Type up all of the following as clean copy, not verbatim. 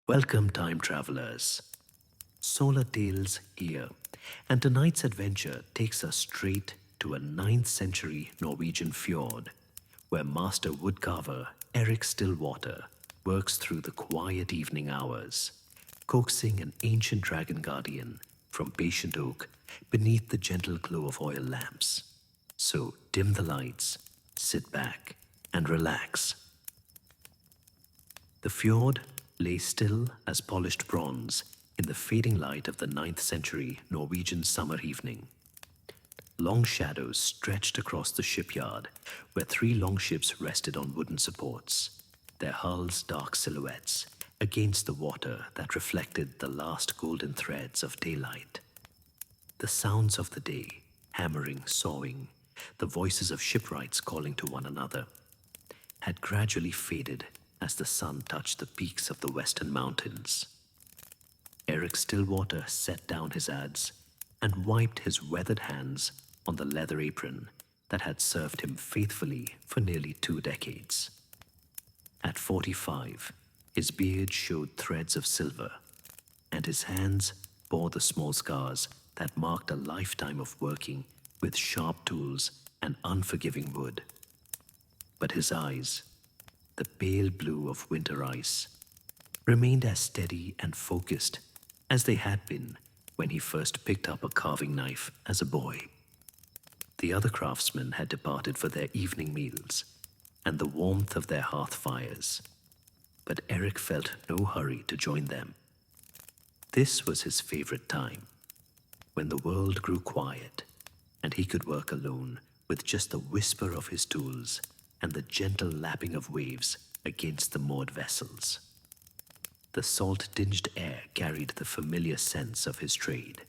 Welcome, time travelers. SolaTales here, and tonight's adventure takes us straight to a 9th century Norwegian fjord where master woodcarver Erik Stillwater works through the quiet evening hours, coaxing an ancient dragon guardian from patient oak beneath the gentle glow of oil lamps. So dim the lights, sit back, and relax. The fjord lay still as polished bronze in the fading light of the 9th century Norwegian summer evening. Long shadows stretched across the shipyard where 3 longships rested on wooden supports, their hulls dark silhouettes against the water that reflected the last golden threads of daylight. The sounds of the day, hammering, sawing, the voices of shipwrights calling to one another, had gradually faded as the sun touched the peaks of the western mountains. Erik Stillwater set down his adze and wiped his weathered hands on the leather apron that had served him faithfully for nearly 2 decades. At 45, his beard showed threads of silver, and his hands bore the small scars that marked a lifetime of working with sharp tools and unforgiving wood. But his eyes, the pale blue of winter ice, remained as steady and focused as they had been when he first picked up a carving knife as a boy. The other craftsmen had departed for their evening meals and the warmth of their hearth fires, but Erik felt no hurry to join them. This was his favorite time, when the world grew quiet and he could work alone with just the whisper of his tools and the gentle lapping of waves against the moored vessels. The salt-tinged air carried the familiar sense of his trade.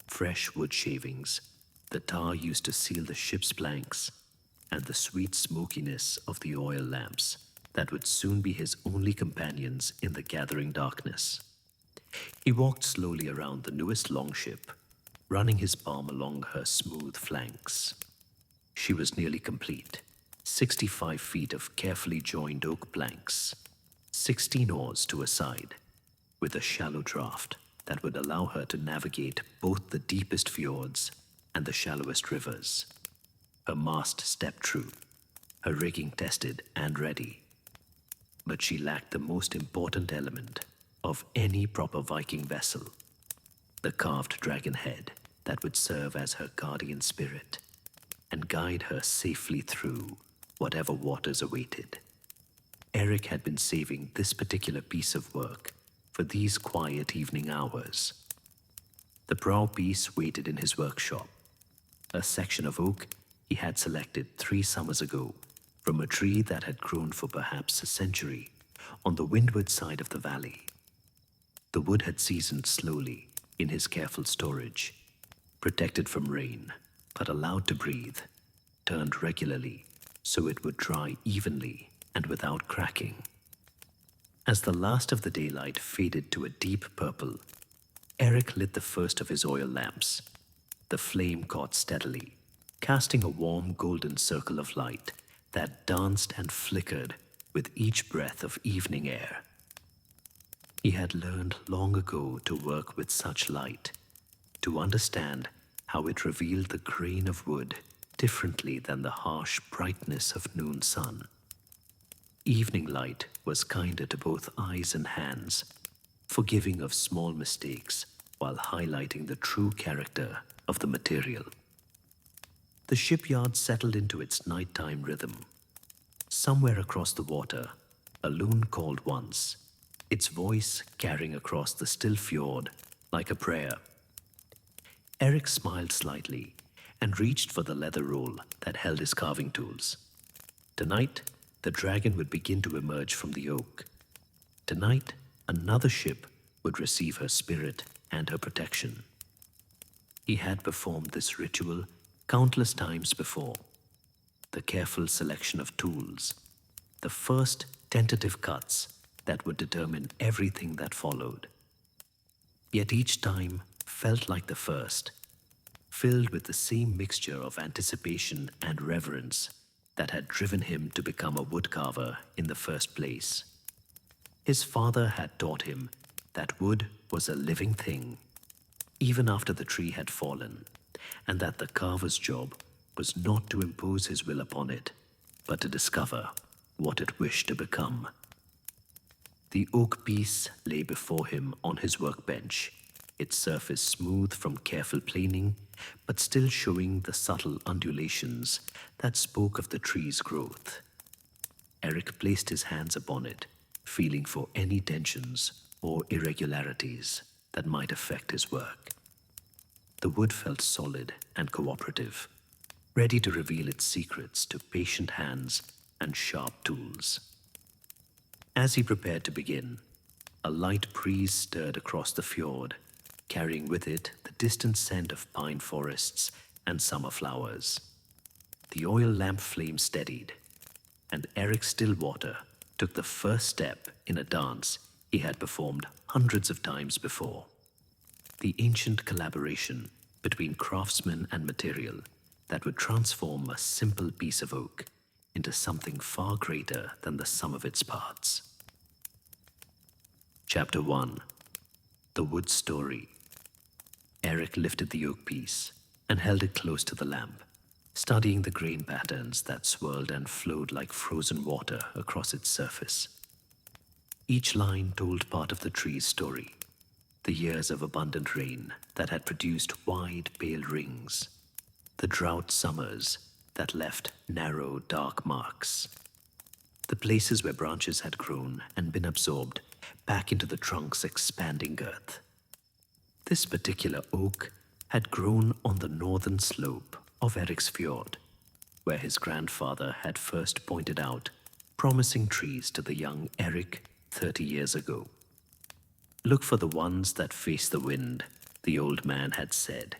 Fresh wood shavings, the tar used to seal the ship's planks, and the sweet smokiness of the oil lamps that would soon be his only companions in the gathering darkness. He walked slowly around the newest longship, running his palm along her smooth flanks. She was nearly complete, 65 feet of carefully joined oak planks, 16 oars to a side, with a shallow draft that would allow her to navigate both the deepest fjords and the shallowest rivers. Her mast stepped true, her rigging tested and ready. But she lacked the most important element of any proper Viking vessel, the carved dragon head that would serve as her guardian spirit and guide her safely through whatever waters awaited. Erik had been saving this particular piece of work for these quiet evening hours. The prow piece waited in his workshop, a section of oak he had selected 3 summers ago from a tree that had grown for perhaps a century on the windward side of the valley. The wood had seasoned slowly in his careful storage, protected from rain, but allowed to breathe, turned regularly so it would dry evenly and without cracking. As the last of the daylight faded to a deep purple, Erik lit the first of his oil lamps. The flame caught steadily, casting a warm golden circle of light that danced and flickered with each breath of evening air. He had learned long ago to work with such light, to understand how it revealed the grain of wood differently than the harsh brightness of noon sun. Evening light was kinder to both eyes and hands, forgiving of small mistakes while highlighting the true character of the material. The shipyard settled into its nighttime rhythm. Somewhere across the water, a loon called once, its voice carrying across the still fjord like a prayer. Erik smiled slightly and reached for the leather roll that held his carving tools. Tonight, the dragon would begin to emerge from the oak. Tonight, another ship would receive her spirit and her protection. He had performed this ritual countless times before. The careful selection of tools, the first tentative cuts that would determine everything that followed. Yet each time felt like the first, filled with the same mixture of anticipation and reverence that had driven him to become a woodcarver in the first place. His father had taught him that wood was a living thing, even after the tree had fallen, and that the carver's job was not to impose his will upon it, but to discover what it wished to become. The oak piece lay before him on his workbench, its surface smooth from careful planing, but still showing the subtle undulations that spoke of the tree's growth. Erik placed his hands upon it, feeling for any tensions or irregularities that might affect his work. The wood felt solid and cooperative, ready to reveal its secrets to patient hands and sharp tools. As he prepared to begin, a light breeze stirred across the fjord, carrying with it the distant scent of pine forests and summer flowers. The oil lamp flame steadied, and Erik Stillwater took the first step in a dance he had performed hundreds of times before. The ancient collaboration between craftsman and material that would transform a simple piece of oak into something far greater than the sum of its parts. Chapter 1. The Wood Story. Erik lifted the oak piece and held it close to the lamp, studying the grain patterns that swirled and flowed like frozen water across its surface. Each line told part of the tree's story, the years of abundant rain that had produced wide, pale rings, the drought summers that left narrow, dark marks, the places where branches had grown and been absorbed back into the trunk's expanding girth. This particular oak had grown on the northern slope of Erik's fjord, where his grandfather had first pointed out promising trees to the young Erik 30 years ago. "Look for the ones that face the wind," the old man had said,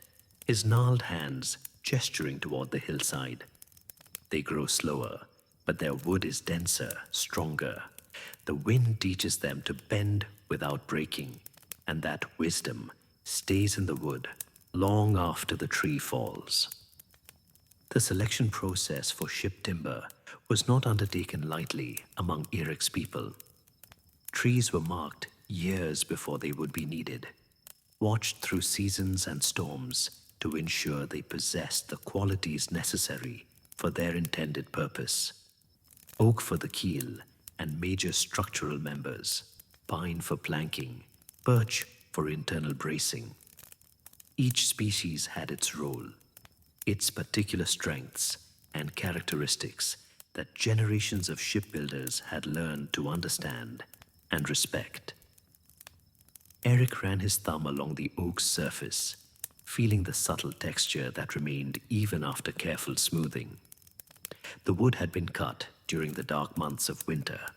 his gnarled hands gesturing toward the hillside. "They grow slower, but their wood is denser, stronger. The wind teaches them to bend without breaking, and that wisdom stays in the wood long after the tree falls." The selection process for ship timber was not undertaken lightly among Erik's people. Trees were marked years before they would be needed, watched through seasons and storms to ensure they possessed the qualities necessary for their intended purpose. Oak for the keel and major structural members, pine for planking, birch for internal bracing. Each species had its role, its particular strengths and characteristics that generations of shipbuilders had learned to understand and respect. Erik ran his thumb along the oak's surface, feeling the subtle texture that remained even after careful smoothing. The wood had been cut during the dark months of winter,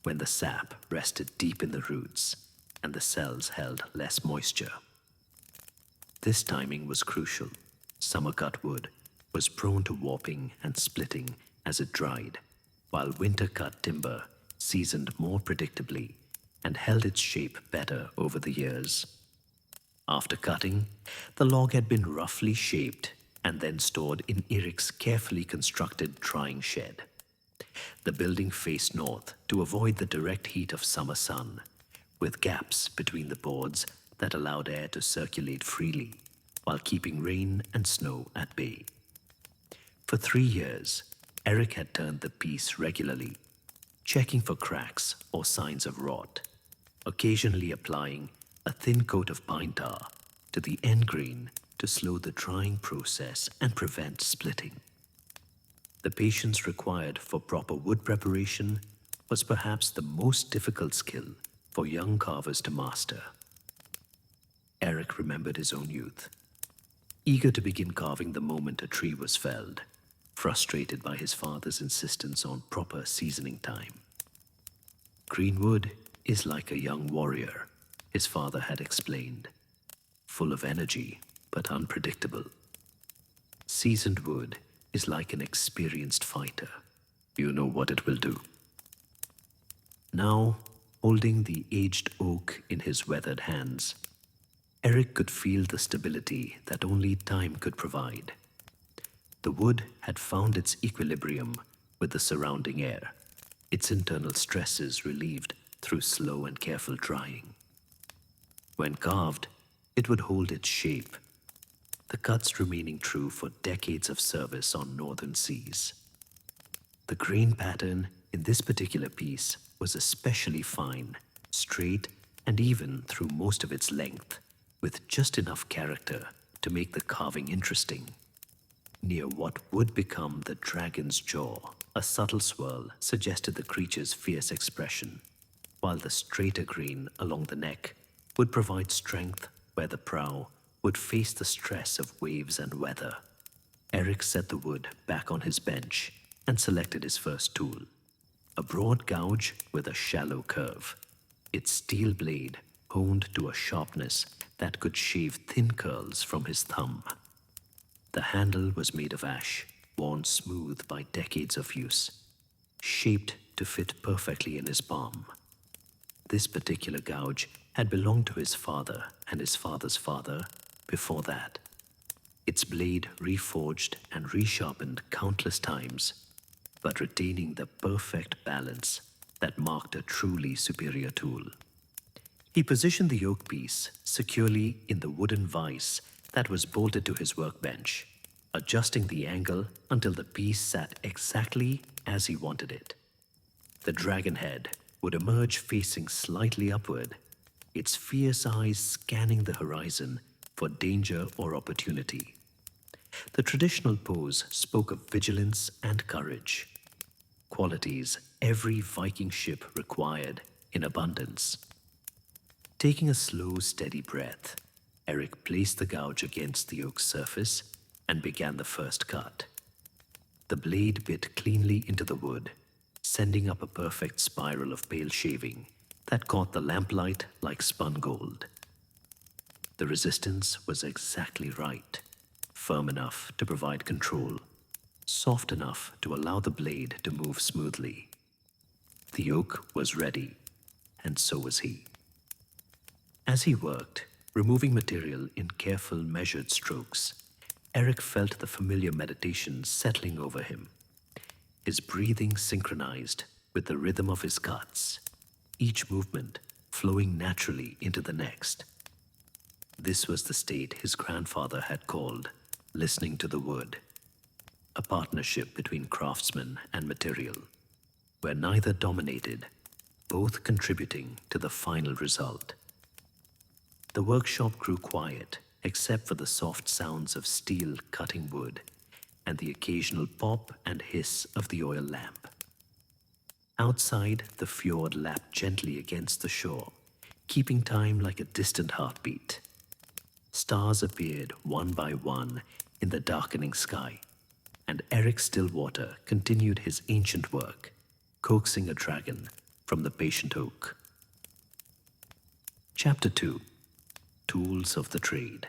when the sap rested deep in the roots and the cells held less moisture. This timing was crucial. Summer-cut wood was prone to warping and splitting as it dried, while winter-cut timber seasoned more predictably and held its shape better over the years. After cutting, the log had been roughly shaped and then stored in Erik's carefully constructed drying shed. The building faced north to avoid the direct heat of summer sun, with gaps between the boards that allowed air to circulate freely while keeping rain and snow at bay. For 3 years, Erik had turned the piece regularly, checking for cracks or signs of rot, occasionally applying a thin coat of pine tar to the end grain to slow the drying process and prevent splitting. The patience required for proper wood preparation was perhaps the most difficult skill for young carvers to master. Erik remembered his own youth, eager to begin carving the moment a tree was felled, frustrated by his father's insistence on proper seasoning time. "Green wood is like a young warrior," his father had explained, "full of energy but unpredictable. Seasoned wood is like an experienced fighter. You know what it will do." Now, holding the aged oak in his weathered hands, Erik could feel the stability that only time could provide. The wood had found its equilibrium with the surrounding air, its internal stresses relieved through slow and careful drying. When carved, it would hold its shape, the cuts remaining true for decades of service on northern seas. The grain pattern in this particular piece was especially fine, straight, and even through most of its length, with just enough character to make the carving interesting. Near what would become the dragon's jaw, a subtle swirl suggested the creature's fierce expression, while the straighter grain along the neck would provide strength where the prow would face the stress of waves and weather. Erik set the wood back on his bench and selected his first tool, a broad gouge with a shallow curve, its steel blade honed to a sharpness that could shave thin curls from his thumb. The handle was made of ash, worn smooth by decades of use, shaped to fit perfectly in his palm. This particular gouge had belonged to his father and his father's father before that, its blade reforged and resharpened countless times, but retaining the perfect balance that marked a truly superior tool. He positioned the yoke piece securely in the wooden vise that was bolted to his workbench, adjusting the angle until the piece sat exactly as he wanted it. The dragon head would emerge facing slightly upward, its fierce eyes scanning the horizon for danger or opportunity. The traditional pose spoke of vigilance and courage, qualities every Viking ship required in abundance. Taking a slow, steady breath, Erik placed the gouge against the oak's surface and began the first cut. The blade bit cleanly into the wood, sending up a perfect spiral of pale shaving that caught the lamplight like spun gold. The resistance was exactly right, firm enough to provide control, soft enough to allow the blade to move smoothly. The oak was ready, and so was he. As he worked, removing material in careful, measured strokes, Erik felt the familiar meditation settling over him, his breathing synchronized with the rhythm of his cuts, each movement flowing naturally into the next. This was the state his grandfather had called listening to the wood, a partnership between craftsman and material, where neither dominated, both contributing to the final result. The workshop grew quiet, except for the soft sounds of steel cutting wood and the occasional pop and hiss of the oil lamp. Outside, the fjord lapped gently against the shore, keeping time like a distant heartbeat. Stars appeared one by one in the darkening sky, and Erik Stillwater continued his ancient work, coaxing a dragon from the patient oak. Chapter 2: Tools of the Trade.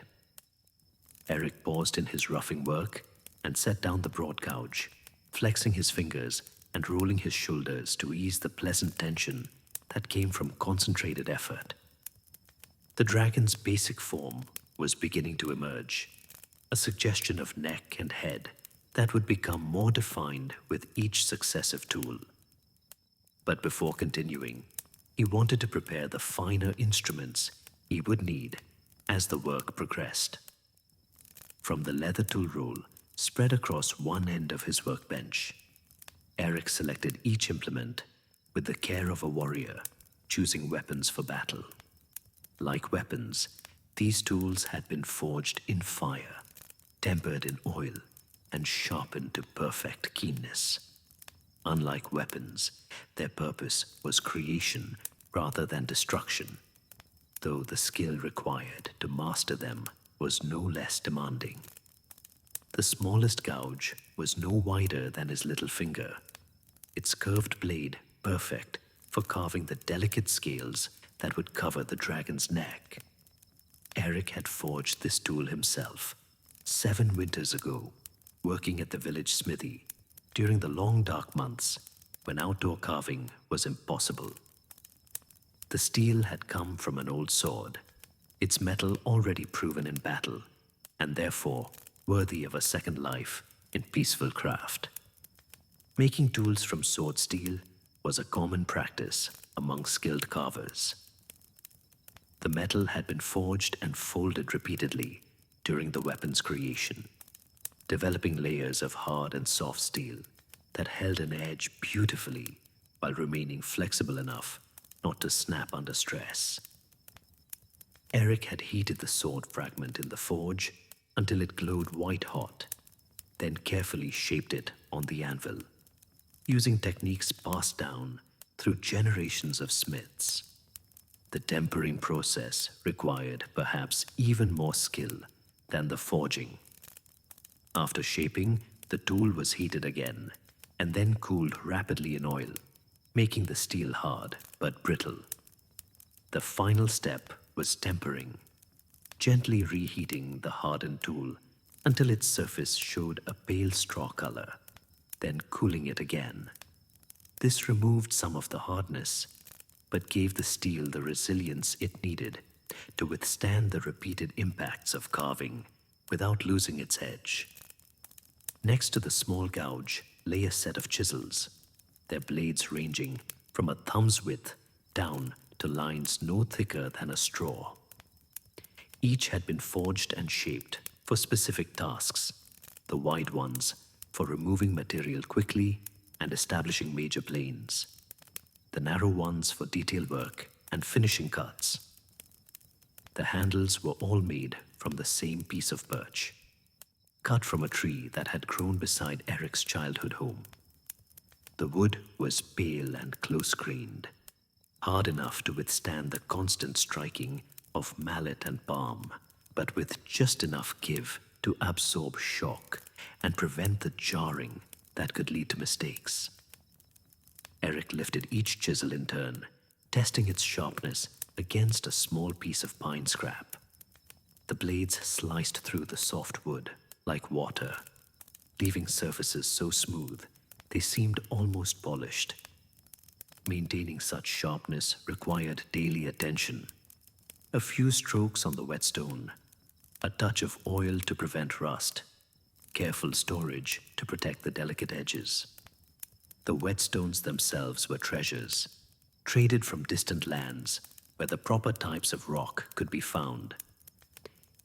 Erik paused in his roughing work and set down the broad gouge, flexing his fingers and rolling his shoulders to ease the pleasant tension that came from concentrated effort. The dragon's basic form was beginning to emerge, a suggestion of neck and head that would become more defined with each successive tool. But before continuing, he wanted to prepare the finer instruments he would need as the work progressed. From the leather tool roll spread across one end of his workbench, Erik selected each implement with the care of a warrior, choosing weapons for battle. Like weapons, these tools had been forged in fire, tempered in oil, and sharpened to perfect keenness. Unlike weapons, their purpose was creation rather than destruction, though the skill required to master them was no less demanding. The smallest gouge was no wider than his little finger, its curved blade perfect for carving the delicate scales that would cover the dragon's neck. Erik had forged this tool himself 7 winters ago, working at the village smithy during the long dark months when outdoor carving was impossible. The steel had come from an old sword, its metal already proven in battle, and therefore worthy of a second life in peaceful craft. Making tools from sword steel was a common practice, among skilled carvers. The metal had been forged and folded repeatedly during the weapon's creation, developing layers of hard and soft steel that held an edge beautifully while remaining flexible enough not to snap under stress. Erik had heated the sword fragment in the forge until it glowed white hot, then carefully shaped it on the anvil, using techniques passed down through generations of smiths. The tempering process required perhaps even more skill than the forging. After shaping, the tool was heated again and then cooled rapidly in oil, making the steel hard but brittle. The final step was tempering, gently reheating the hardened tool until its surface showed a pale straw color, then cooling it again. This removed some of the hardness, but gave the steel the resilience it needed to withstand the repeated impacts of carving without losing its edge. Next to the small gouge lay a set of chisels, their blades ranging from a thumb's width down to lines no thicker than a straw. Each had been forged and shaped for specific tasks, the wide ones for removing material quickly and establishing major planes, the narrow ones for detail work and finishing cuts. The handles were all made from the same piece of birch, cut from a tree that had grown beside Erik's childhood home. The wood was pale and close-grained, hard enough to withstand the constant striking of mallet and palm, but with just enough give to absorb shock and prevent the jarring that could lead to mistakes. Erik lifted each chisel in turn, testing its sharpness against a small piece of pine scrap. The blades sliced through the soft wood like water, leaving surfaces so smooth they seemed almost polished. Maintaining such sharpness required daily attention. A few strokes on the whetstone, a touch of oil to prevent rust, careful storage to protect the delicate edges. The whetstones themselves were treasures, traded from distant lands where the proper types of rock could be found.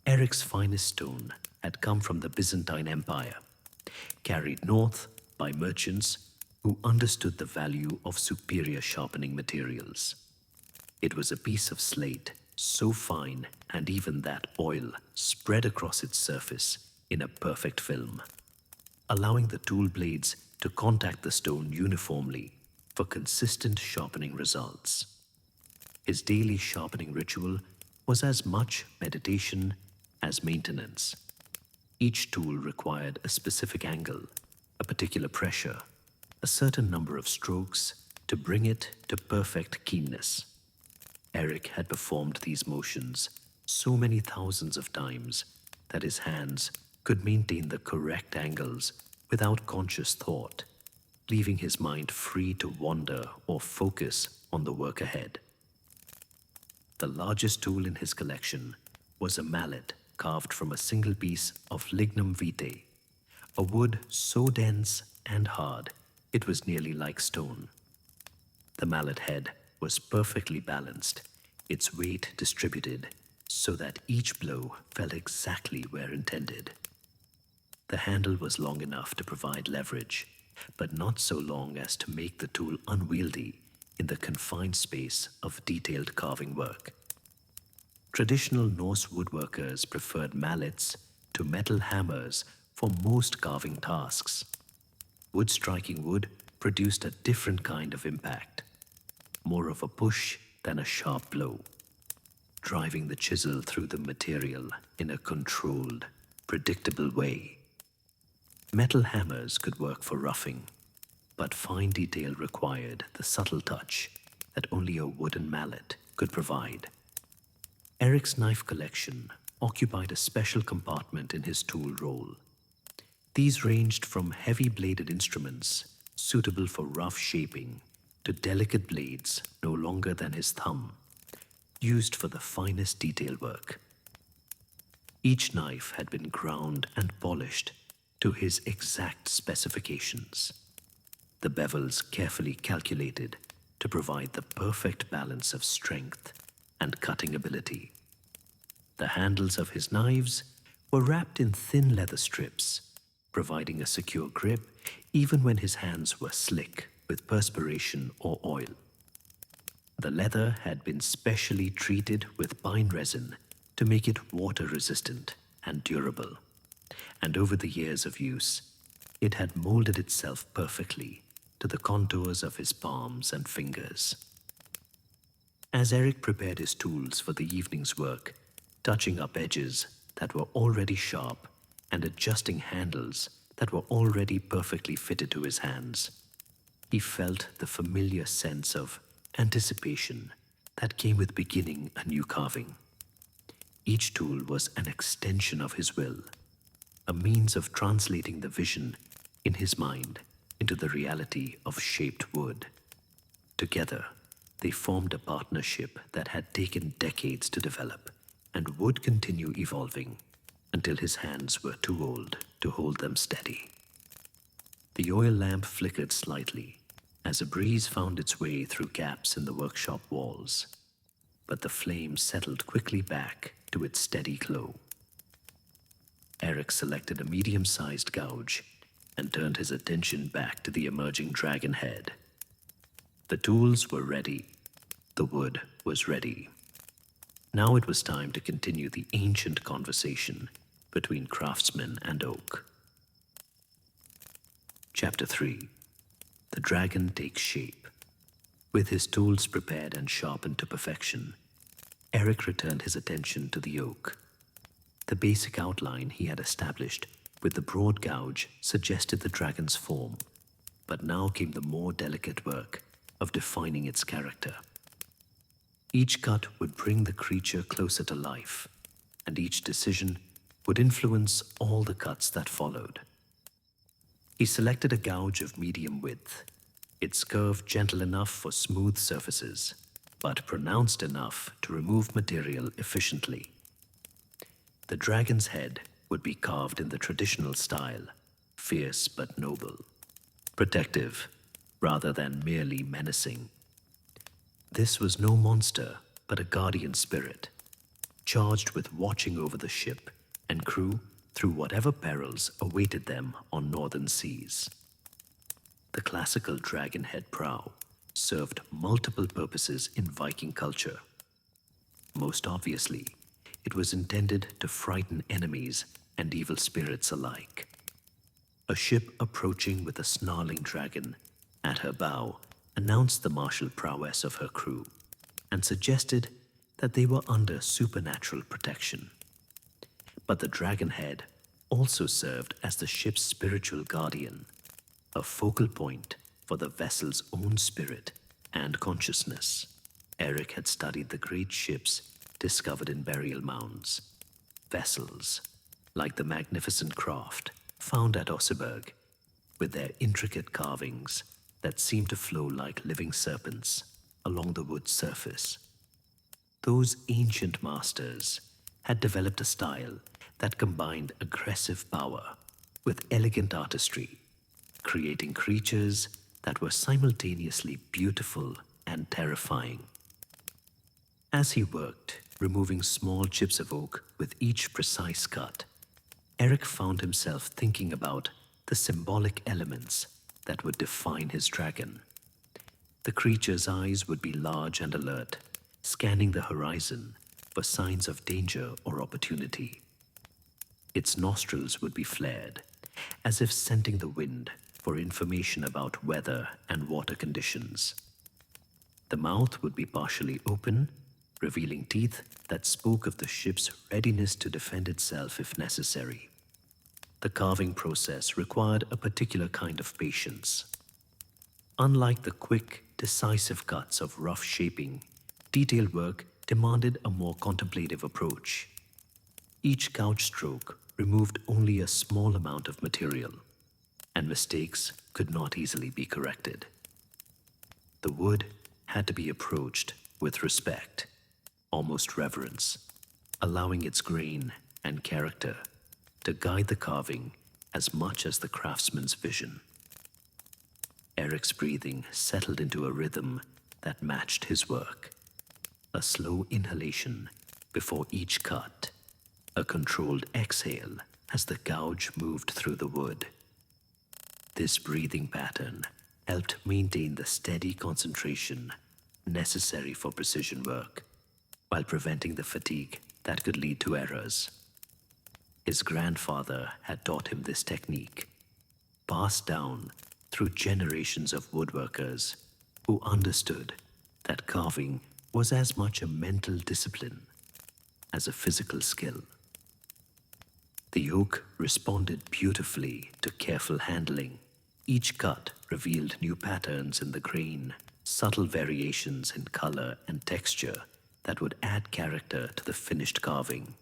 Erik's finest stone had come from the Byzantine Empire, carried north by merchants who understood the value of superior sharpening materials. It was a piece of slate so fine and even that oil spread across its surface in a perfect film, allowing the tool blades to contact the stone uniformly for consistent sharpening results. His daily sharpening ritual was as much meditation as maintenance. Each tool required a specific angle, a particular pressure, a certain number of strokes to bring it to perfect keenness. Erik had performed these motions so many thousands of times that his hands could maintain the correct angles without conscious thought, leaving his mind free to wander or focus on the work ahead. The largest tool in his collection was a mallet carved from a single piece of lignum vitae, a wood so dense and hard it was nearly like stone. The mallet head was perfectly balanced, its weight distributed so that each blow fell exactly where intended. The handle was long enough to provide leverage, but not so long as to make the tool unwieldy in the confined space of detailed carving work. Traditional Norse woodworkers preferred mallets to metal hammers for most carving tasks. Wood striking wood produced a different kind of impact, more of a push than a sharp blow, driving the chisel through the material in a controlled, predictable way. Metal hammers could work for roughing, but fine detail required the subtle touch that only a wooden mallet could provide. Erik's knife collection occupied a special compartment in his tool roll. These ranged from heavy-bladed instruments suitable for rough shaping to delicate blades no longer than his thumb, used for the finest detail work. Each knife had been ground and polished to his exact specifications, the bevels carefully calculated to provide the perfect balance of strength and cutting ability. The handles of his knives were wrapped in thin leather strips, providing a secure grip even when his hands were slick with perspiration or oil. The leather had been specially treated with pine resin to make it water-resistant and durable, and over the years of use, it had molded itself perfectly to the contours of his palms and fingers. As Erik prepared his tools for the evening's work, touching up edges that were already sharp and adjusting handles that were already perfectly fitted to his hands, he felt the familiar sense of anticipation that came with beginning a new carving. Each tool was an extension of his will, a means of translating the vision in his mind into the reality of shaped wood. Together, they formed a partnership that had taken decades to develop and would continue evolving until his hands were too old to hold them steady. The oil lamp flickered slightly as a breeze found its way through gaps in the workshop walls, but the flame settled quickly back to its steady glow. Erik selected a medium-sized gouge and turned his attention back to the emerging dragon head. The tools were ready. The wood was ready. Now it was time to continue the ancient conversation between craftsman and oak. Chapter 3. The dragon takes shape. With his tools prepared and sharpened to perfection, Erik returned his attention to the oak. The basic outline he had established with the broad gouge suggested the dragon's form, but now came the more delicate work of defining its character. Each cut would bring the creature closer to life, and each decision would influence all the cuts that followed. He selected a gouge of medium width, its curve gentle enough for smooth surfaces, but pronounced enough to remove material efficiently. The dragon's head would be carved in the traditional style, fierce but noble, protective rather than merely menacing. This was no monster, but a guardian spirit, charged with watching over the ship and crew through whatever perils awaited them on northern seas. The classical dragon head prow served multiple purposes in Viking culture. Most obviously, it was intended to frighten enemies and evil spirits alike. A ship approaching with a snarling dragon at her bow announced the martial prowess of her crew and suggested that they were under supernatural protection. But the dragon head also served as the ship's spiritual guardian, a focal point for the vessel's own spirit and consciousness. Erik had studied the great ships discovered in burial mounds, vessels like the magnificent craft found at Oseberg, with their intricate carvings that seemed to flow like living serpents along the wood's surface. Those ancient masters had developed a style that combined aggressive power with elegant artistry, creating creatures that were simultaneously beautiful and terrifying. As he worked, removing small chips of oak with each precise cut, Erik found himself thinking about the symbolic elements that would define his dragon. The creature's eyes would be large and alert, scanning the horizon for signs of danger or opportunity. Its nostrils would be flared, as if scenting the wind for information about weather and water conditions. The mouth would be partially open, revealing teeth that spoke of the ship's readiness to defend itself if necessary. The carving process required a particular kind of patience. Unlike the quick, decisive cuts of rough shaping, detailed work demanded a more contemplative approach. Each gouge stroke removed only a small amount of material, and mistakes could not easily be corrected. The wood had to be approached with respect, almost reverence, allowing its grain and character to guide the carving as much as the craftsman's vision. Erik's breathing settled into a rhythm that matched his work. A slow inhalation before each cut, a controlled exhale as the gouge moved through the wood. This breathing pattern helped maintain the steady concentration necessary for precision work, while preventing the fatigue that could lead to errors. His grandfather had taught him this technique, passed down through generations of woodworkers who understood that carving was as much a mental discipline as a physical skill. The oak responded beautifully to careful handling. Each cut revealed new patterns in the grain, subtle variations in color and texture that would add character to the finished carving.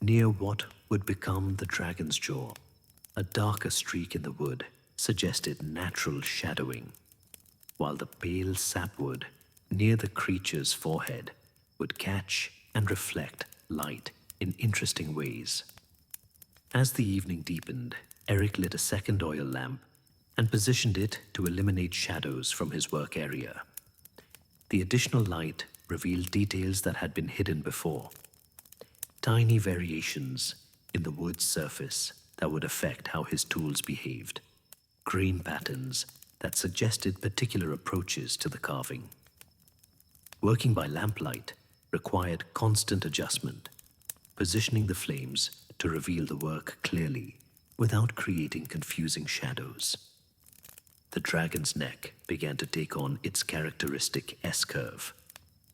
Near what would become the dragon's jaw, a darker streak in the wood suggested natural shadowing, while the pale sapwood near the creature's forehead would catch and reflect light in interesting ways. As the evening deepened, Erik lit a second oil lamp and positioned it to eliminate shadows from his work area. The additional light revealed details that had been hidden before. Tiny variations in the wood's surface that would affect how his tools behaved. Grain patterns that suggested particular approaches to the carving. Working by lamplight required constant adjustment, positioning the flames to reveal the work clearly without creating confusing shadows. The dragon's neck began to take on its characteristic S-curve,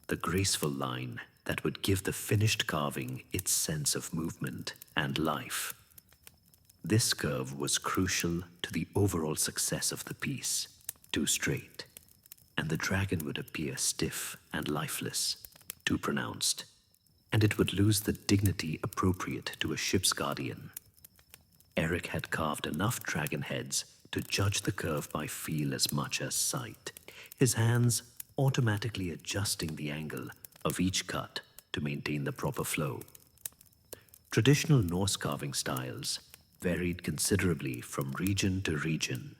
the graceful line that would give the finished carving its sense of movement and life. This curve was crucial to the overall success of the piece. Too straight, and the dragon would appear stiff and lifeless, too pronounced, and it would lose the dignity appropriate to a ship's guardian. Erik had carved enough dragon heads to judge the curve by feel as much as sight, his hands automatically adjusting the angle of each cut to maintain the proper flow. Traditional Norse carving styles varied considerably from region to region,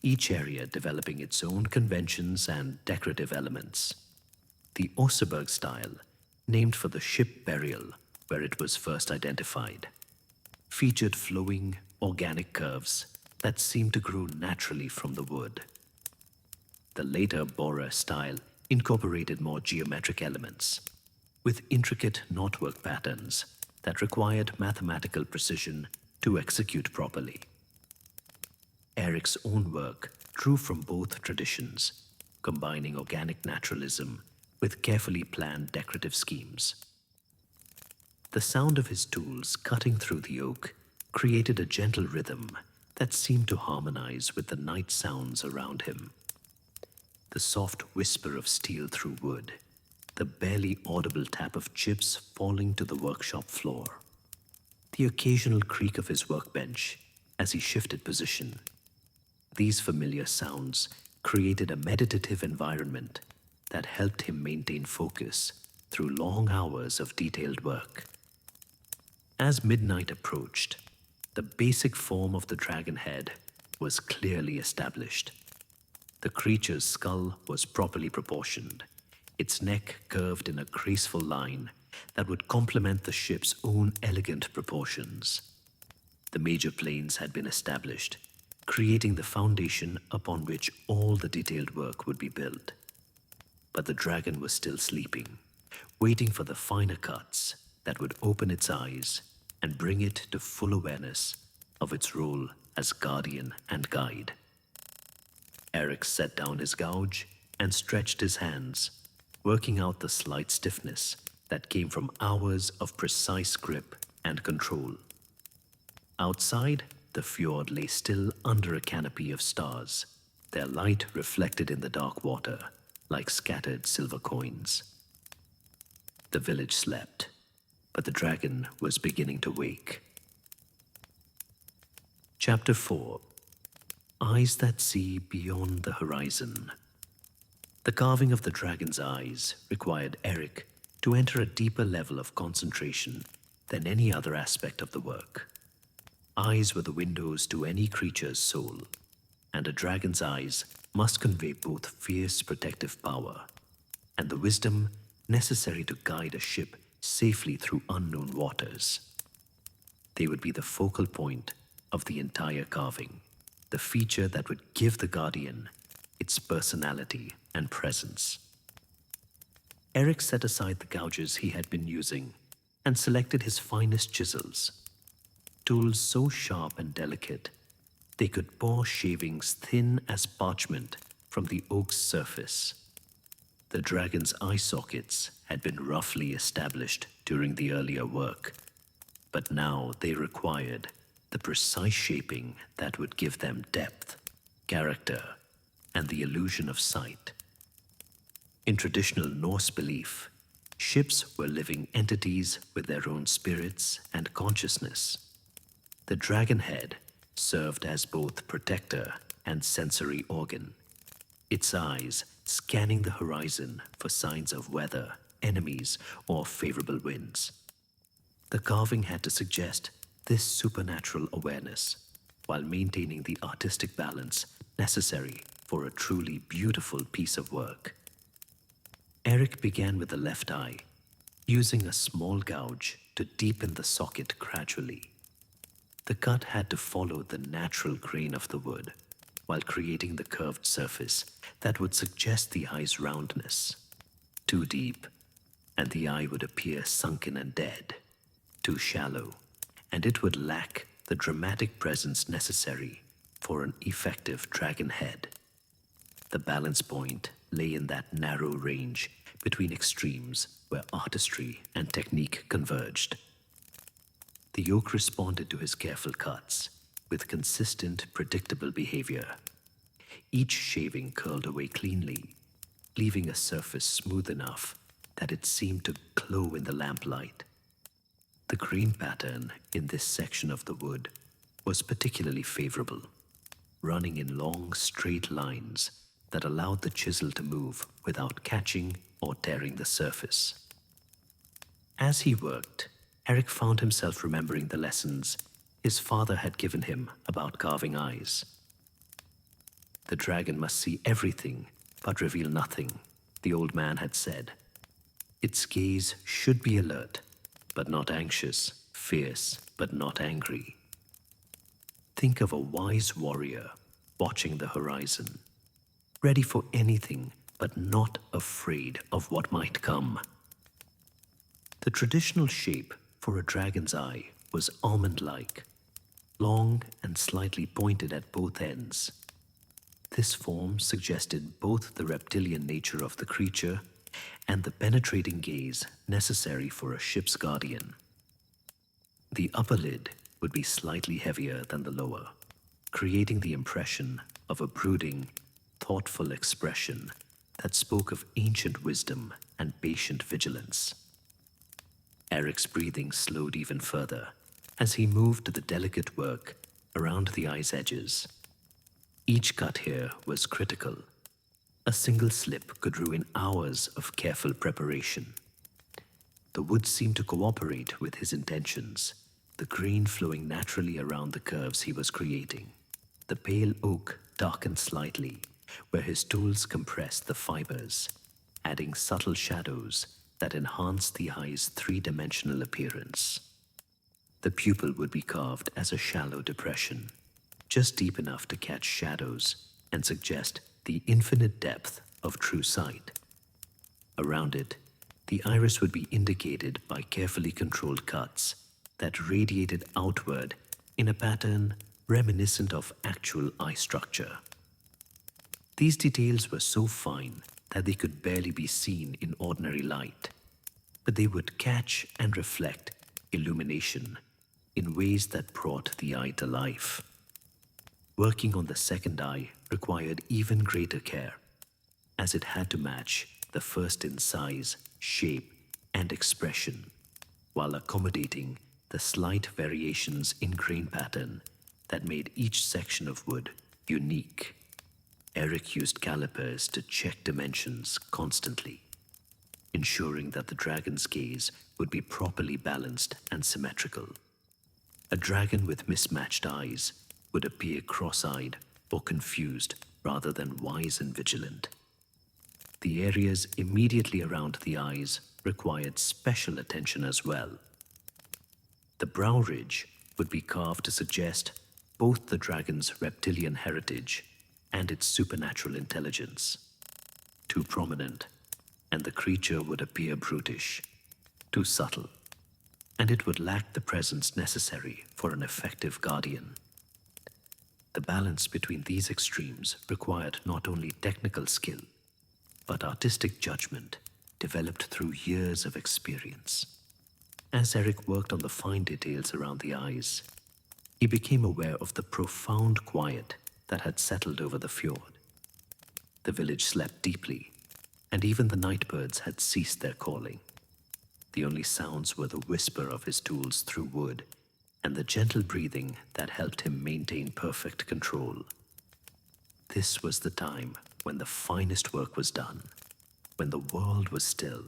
each area developing its own conventions and decorative elements. The Oseberg style, named for the ship burial where it was first identified, featured flowing, organic curves that seemed to grow naturally from the wood. The later Bora style incorporated more geometric elements, with intricate knotwork patterns that required mathematical precision to execute properly. Erik's own work drew from both traditions, combining organic naturalism with carefully planned decorative schemes. The sound of his tools cutting through the oak created a gentle rhythm that seemed to harmonize with the night sounds around him. The soft whisper of steel through wood, the barely audible tap of chips falling to the workshop floor, the occasional creak of his workbench as he shifted position. These familiar sounds created a meditative environment that helped him maintain focus through long hours of detailed work. As midnight approached, the basic form of the dragon head was clearly established. The creature's skull was properly proportioned, its neck curved in a graceful line that would complement the ship's own elegant proportions. The major planes had been established, creating the foundation upon which all the detailed work would be built. But the dragon was still sleeping, waiting for the finer cuts that would open its eyes and bring it to full awareness of its role as guardian and guide. Erik set down his gouge and stretched his hands, working out the slight stiffness that came from hours of precise grip and control. Outside, the fjord lay still under a canopy of stars, their light reflected in the dark water like scattered silver coins. The village slept, but the dragon was beginning to wake. Chapter 4. Eyes that see beyond the horizon. The carving of the dragon's eyes required Erik to enter a deeper level of concentration than any other aspect of the work. Eyes were the windows to any creature's soul, and a dragon's eyes must convey both fierce protective power and the wisdom necessary to guide a ship safely through unknown waters. They would be the focal point of the entire carving, the feature that would give the guardian its personality and presence. Erik set aside the gouges he had been using and selected his finest chisels, tools so sharp and delicate they could bore shavings thin as parchment from the oak's surface. The dragon's eye sockets had been roughly established during the earlier work, but now they required the precise shaping that would give them depth, character, and the illusion of sight. In traditional Norse belief, ships were living entities with their own spirits and consciousness. The dragon head served as both protector and sensory organ, its eyes scanning the horizon for signs of weather, enemies, or favorable winds. The carving had to suggest this supernatural awareness while maintaining the artistic balance necessary for a truly beautiful piece of work. Erik began with the left eye, using a small gouge to deepen the socket gradually. The cut had to follow the natural grain of the wood, while creating the curved surface that would suggest the eye's roundness. Too deep, and the eye would appear sunken and dead. Too shallow, and it would lack the dramatic presence necessary for an effective dragon head. The balance point lay in that narrow range between extremes where artistry and technique converged. The oak responded to his careful cuts with consistent, predictable behavior. Each shaving curled away cleanly, leaving a surface smooth enough that it seemed to glow in the lamplight. The grain pattern in this section of the wood was particularly favorable, running in long, straight lines that allowed the chisel to move without catching or tearing the surface. As he worked, Erik found himself remembering the lessons his father had given him about carving eyes. The dragon must see everything but reveal nothing, the old man had said. Its gaze should be alert, but not anxious, fierce, but not angry. Think of a wise warrior watching the horizon, ready for anything but not afraid of what might come. The traditional shape for a dragon's eye was almond-like, long and slightly pointed at both ends. This form suggested both the reptilian nature of the creature and the penetrating gaze necessary for a ship's guardian. The upper lid would be slightly heavier than the lower, creating the impression of a brooding, thoughtful expression that spoke of ancient wisdom and patient vigilance. Erik's breathing slowed even further as he moved to the delicate work around the eye's edges. Each cut here was critical. A single slip could ruin hours of careful preparation. The wood seemed to cooperate with his intentions, the grain flowing naturally around the curves he was creating. The pale oak darkened slightly, where his tools compressed the fibers, adding subtle shadows that enhanced the eye's three-dimensional appearance. The pupil would be carved as a shallow depression, just deep enough to catch shadows and suggest the infinite depth of true sight. Around it, the iris would be indicated by carefully controlled cuts that radiated outward in a pattern reminiscent of actual eye structure. These details were so fine that they could barely be seen in ordinary light, but they would catch and reflect illumination in ways that brought the eye to life. Working on the second eye required even greater care, as it had to match the first in size, shape, and expression, while accommodating the slight variations in grain pattern that made each section of wood unique. Erik used calipers to check dimensions constantly, ensuring that the dragon's gaze would be properly balanced and symmetrical. A dragon with mismatched eyes would appear cross-eyed or confused rather than wise and vigilant. The areas immediately around the eyes required special attention as well. The brow ridge would be carved to suggest both the dragon's reptilian heritage and its supernatural intelligence. Too prominent, and the creature would appear brutish. Too subtle, and it would lack the presence necessary for an effective guardian. The balance between these extremes required not only technical skill, but artistic judgment developed through years of experience. As Erik worked on the fine details around the eyes, he became aware of the profound quiet that had settled over the fjord. The village slept deeply, and even the night birds had ceased their calling. The only sounds were the whisper of his tools through wood and the gentle breathing that helped him maintain perfect control. This was the time when the finest work was done, when the world was still,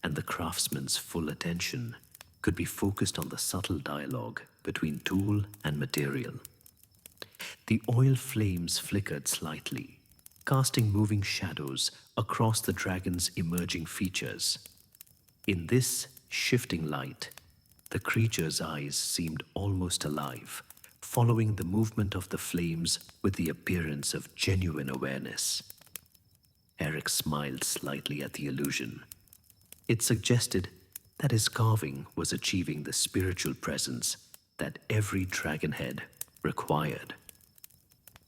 and the craftsman's full attention could be focused on the subtle dialogue between tool and material. The oil flames flickered slightly, casting moving shadows across the dragon's emerging features. In this shifting light, the creature's eyes seemed almost alive, following the movement of the flames with the appearance of genuine awareness. Erik smiled slightly at the illusion. It suggested that his carving was achieving the spiritual presence that every dragon head required.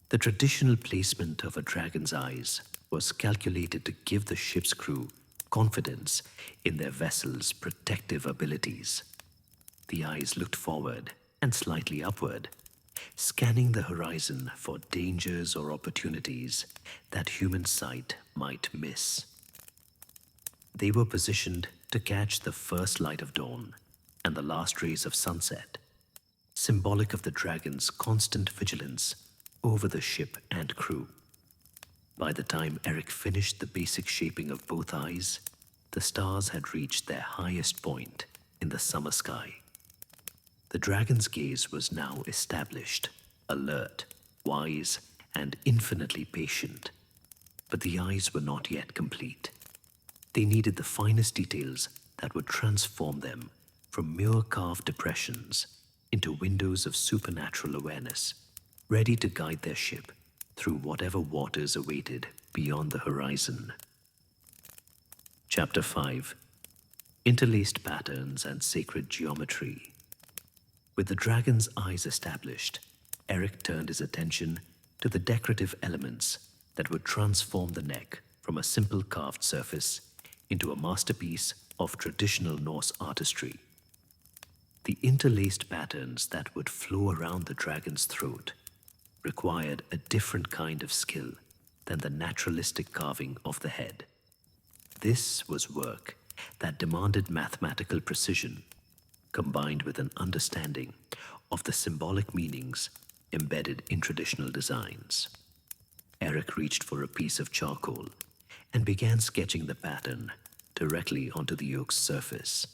The traditional placement of a dragon's eyes was calculated to give the ship's crew confidence in their vessel's protective abilities. The eyes looked forward and slightly upward, scanning the horizon for dangers or opportunities that human sight might miss. They were positioned to catch the first light of dawn and the last rays of sunset, symbolic of the dragon's constant vigilance over the ship and crew. By the time Erik finished the basic shaping of both eyes, the stars had reached their highest point in the summer sky. The dragon's gaze was now established, alert, wise, and infinitely patient. But the eyes were not yet complete. They needed the finest details that would transform them from mere carved depressions into windows of supernatural awareness, ready to guide their ship through whatever waters awaited beyond the horizon. Chapter 5. Interlaced Patterns and Sacred Geometry. With the dragon's eyes established, Erik turned his attention to the decorative elements that would transform the neck from a simple carved surface into a masterpiece of traditional Norse artistry. The interlaced patterns that would flow around the dragon's throat required a different kind of skill than the naturalistic carving of the head. This was work that demanded mathematical precision, combined with an understanding of the symbolic meanings embedded in traditional designs. Erik reached for a piece of charcoal and began sketching the pattern directly onto the yoke's surface.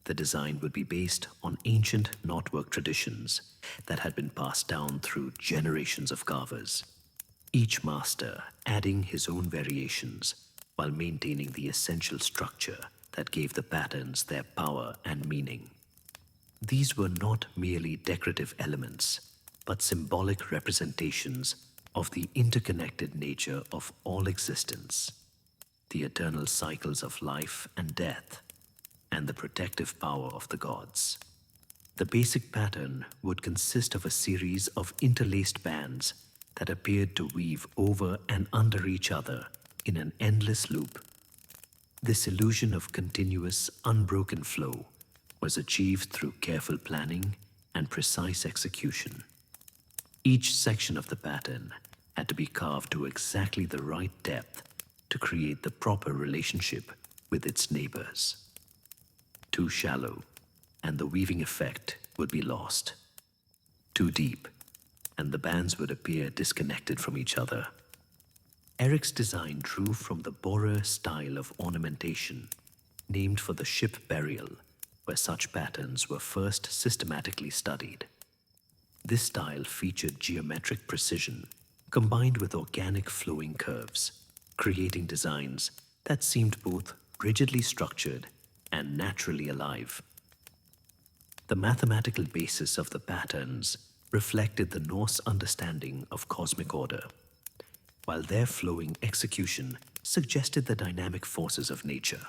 The design would be based on ancient knotwork traditions that had been passed down through generations of carvers, each master adding his own variations while maintaining the essential structure that gave the patterns their power and meaning. These were not merely decorative elements, but symbolic representations of the interconnected nature of all existence, the eternal cycles of life and death, and the protective power of the gods. The basic pattern would consist of a series of interlaced bands that appeared to weave over and under each other in an endless loop. This illusion of continuous, unbroken flow was achieved through careful planning and precise execution. Each section of the pattern had to be carved to exactly the right depth to create the proper relationship with its neighbors. Too shallow, and the weaving effect would be lost. Too deep, and the bands would appear disconnected from each other. Erik's design drew from the Borer style of ornamentation, named for the ship burial, where such patterns were first systematically studied. This style featured geometric precision, combined with organic flowing curves, creating designs that seemed both rigidly structured and naturally alive. The mathematical basis of the patterns reflected the Norse understanding of cosmic order, while their flowing execution suggested the dynamic forces of nature.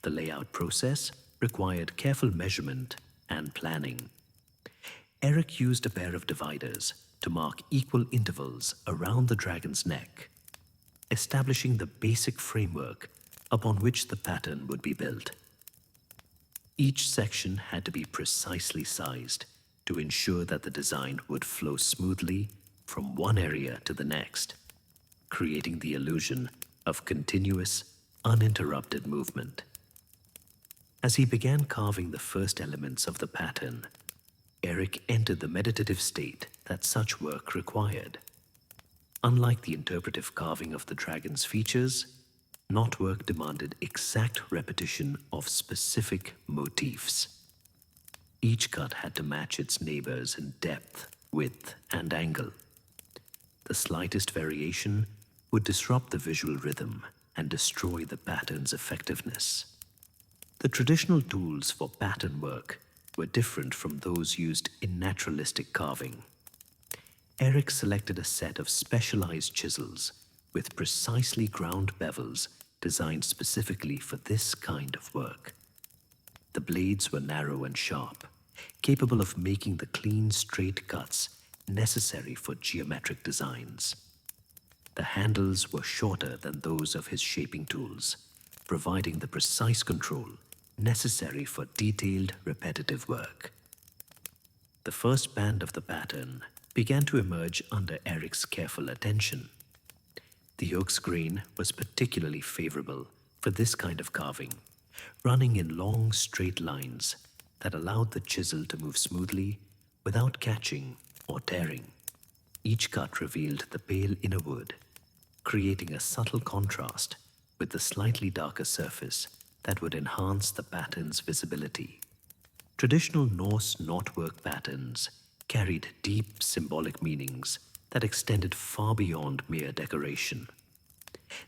The layout process required careful measurement and planning. Erik used a pair of dividers to mark equal intervals around the dragon's neck, establishing the basic framework upon which the pattern would be built. Each section had to be precisely sized to ensure that the design would flow smoothly from one area to the next, creating the illusion of continuous, uninterrupted movement. As he began carving the first elements of the pattern, Erik entered the meditative state that such work required. Unlike the interpretive carving of the dragon's features, knotwork demanded exact repetition of specific motifs. Each cut had to match its neighbors in depth, width, and angle. The slightest variation would disrupt the visual rhythm and destroy the pattern's effectiveness. The traditional tools for pattern work were different from those used in naturalistic carving. Erik selected a set of specialized chisels with precisely ground bevels designed specifically for this kind of work. The blades were narrow and sharp, capable of making the clean, straight cuts necessary for geometric designs. The handles were shorter than those of his shaping tools, providing the precise control necessary for detailed, repetitive work. The first band of the pattern began to emerge under Erik's careful attention. The oak's grain was particularly favorable for this kind of carving, running in long, straight lines that allowed the chisel to move smoothly without catching or tearing. Each cut revealed the pale inner wood, creating a subtle contrast with the slightly darker surface that would enhance the pattern's visibility. Traditional Norse knotwork patterns carried deep symbolic meanings that extended far beyond mere decoration.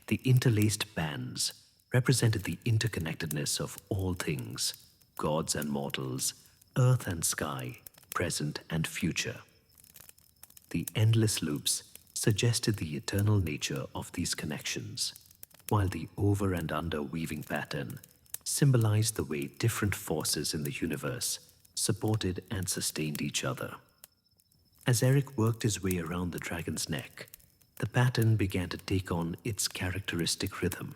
The interlaced bands represented the interconnectedness of all things, gods and mortals, earth and sky, present and future. The endless loops suggested the eternal nature of these connections, while the over and under weaving pattern symbolized the way different forces in the universe supported and sustained each other. As Erik worked his way around the dragon's neck, the pattern began to take on its characteristic rhythm.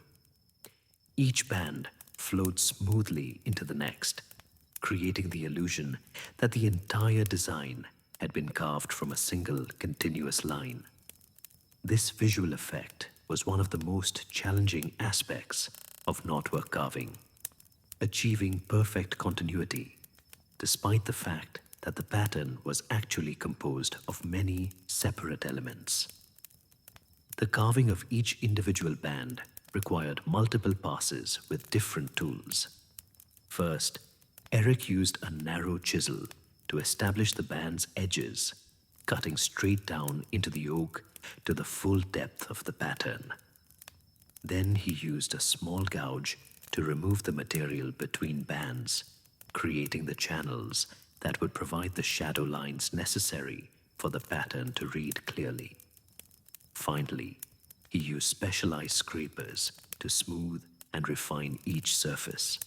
Each band flowed smoothly into the next, creating the illusion that the entire design had been carved from a single continuous line. This visual effect was one of the most challenging aspects of knotwork carving, achieving perfect continuity, despite the fact that the pattern was actually composed of many separate elements. The carving of each individual band required multiple passes with different tools. First, Erik used a narrow chisel to establish the band's edges, cutting straight down into the oak to the full depth of the pattern. Then he used a small gouge to remove the material between bands, creating the channels that would provide the shadow lines necessary for the pattern to read clearly. Finally, he used specialized scrapers to smooth and refine each surface,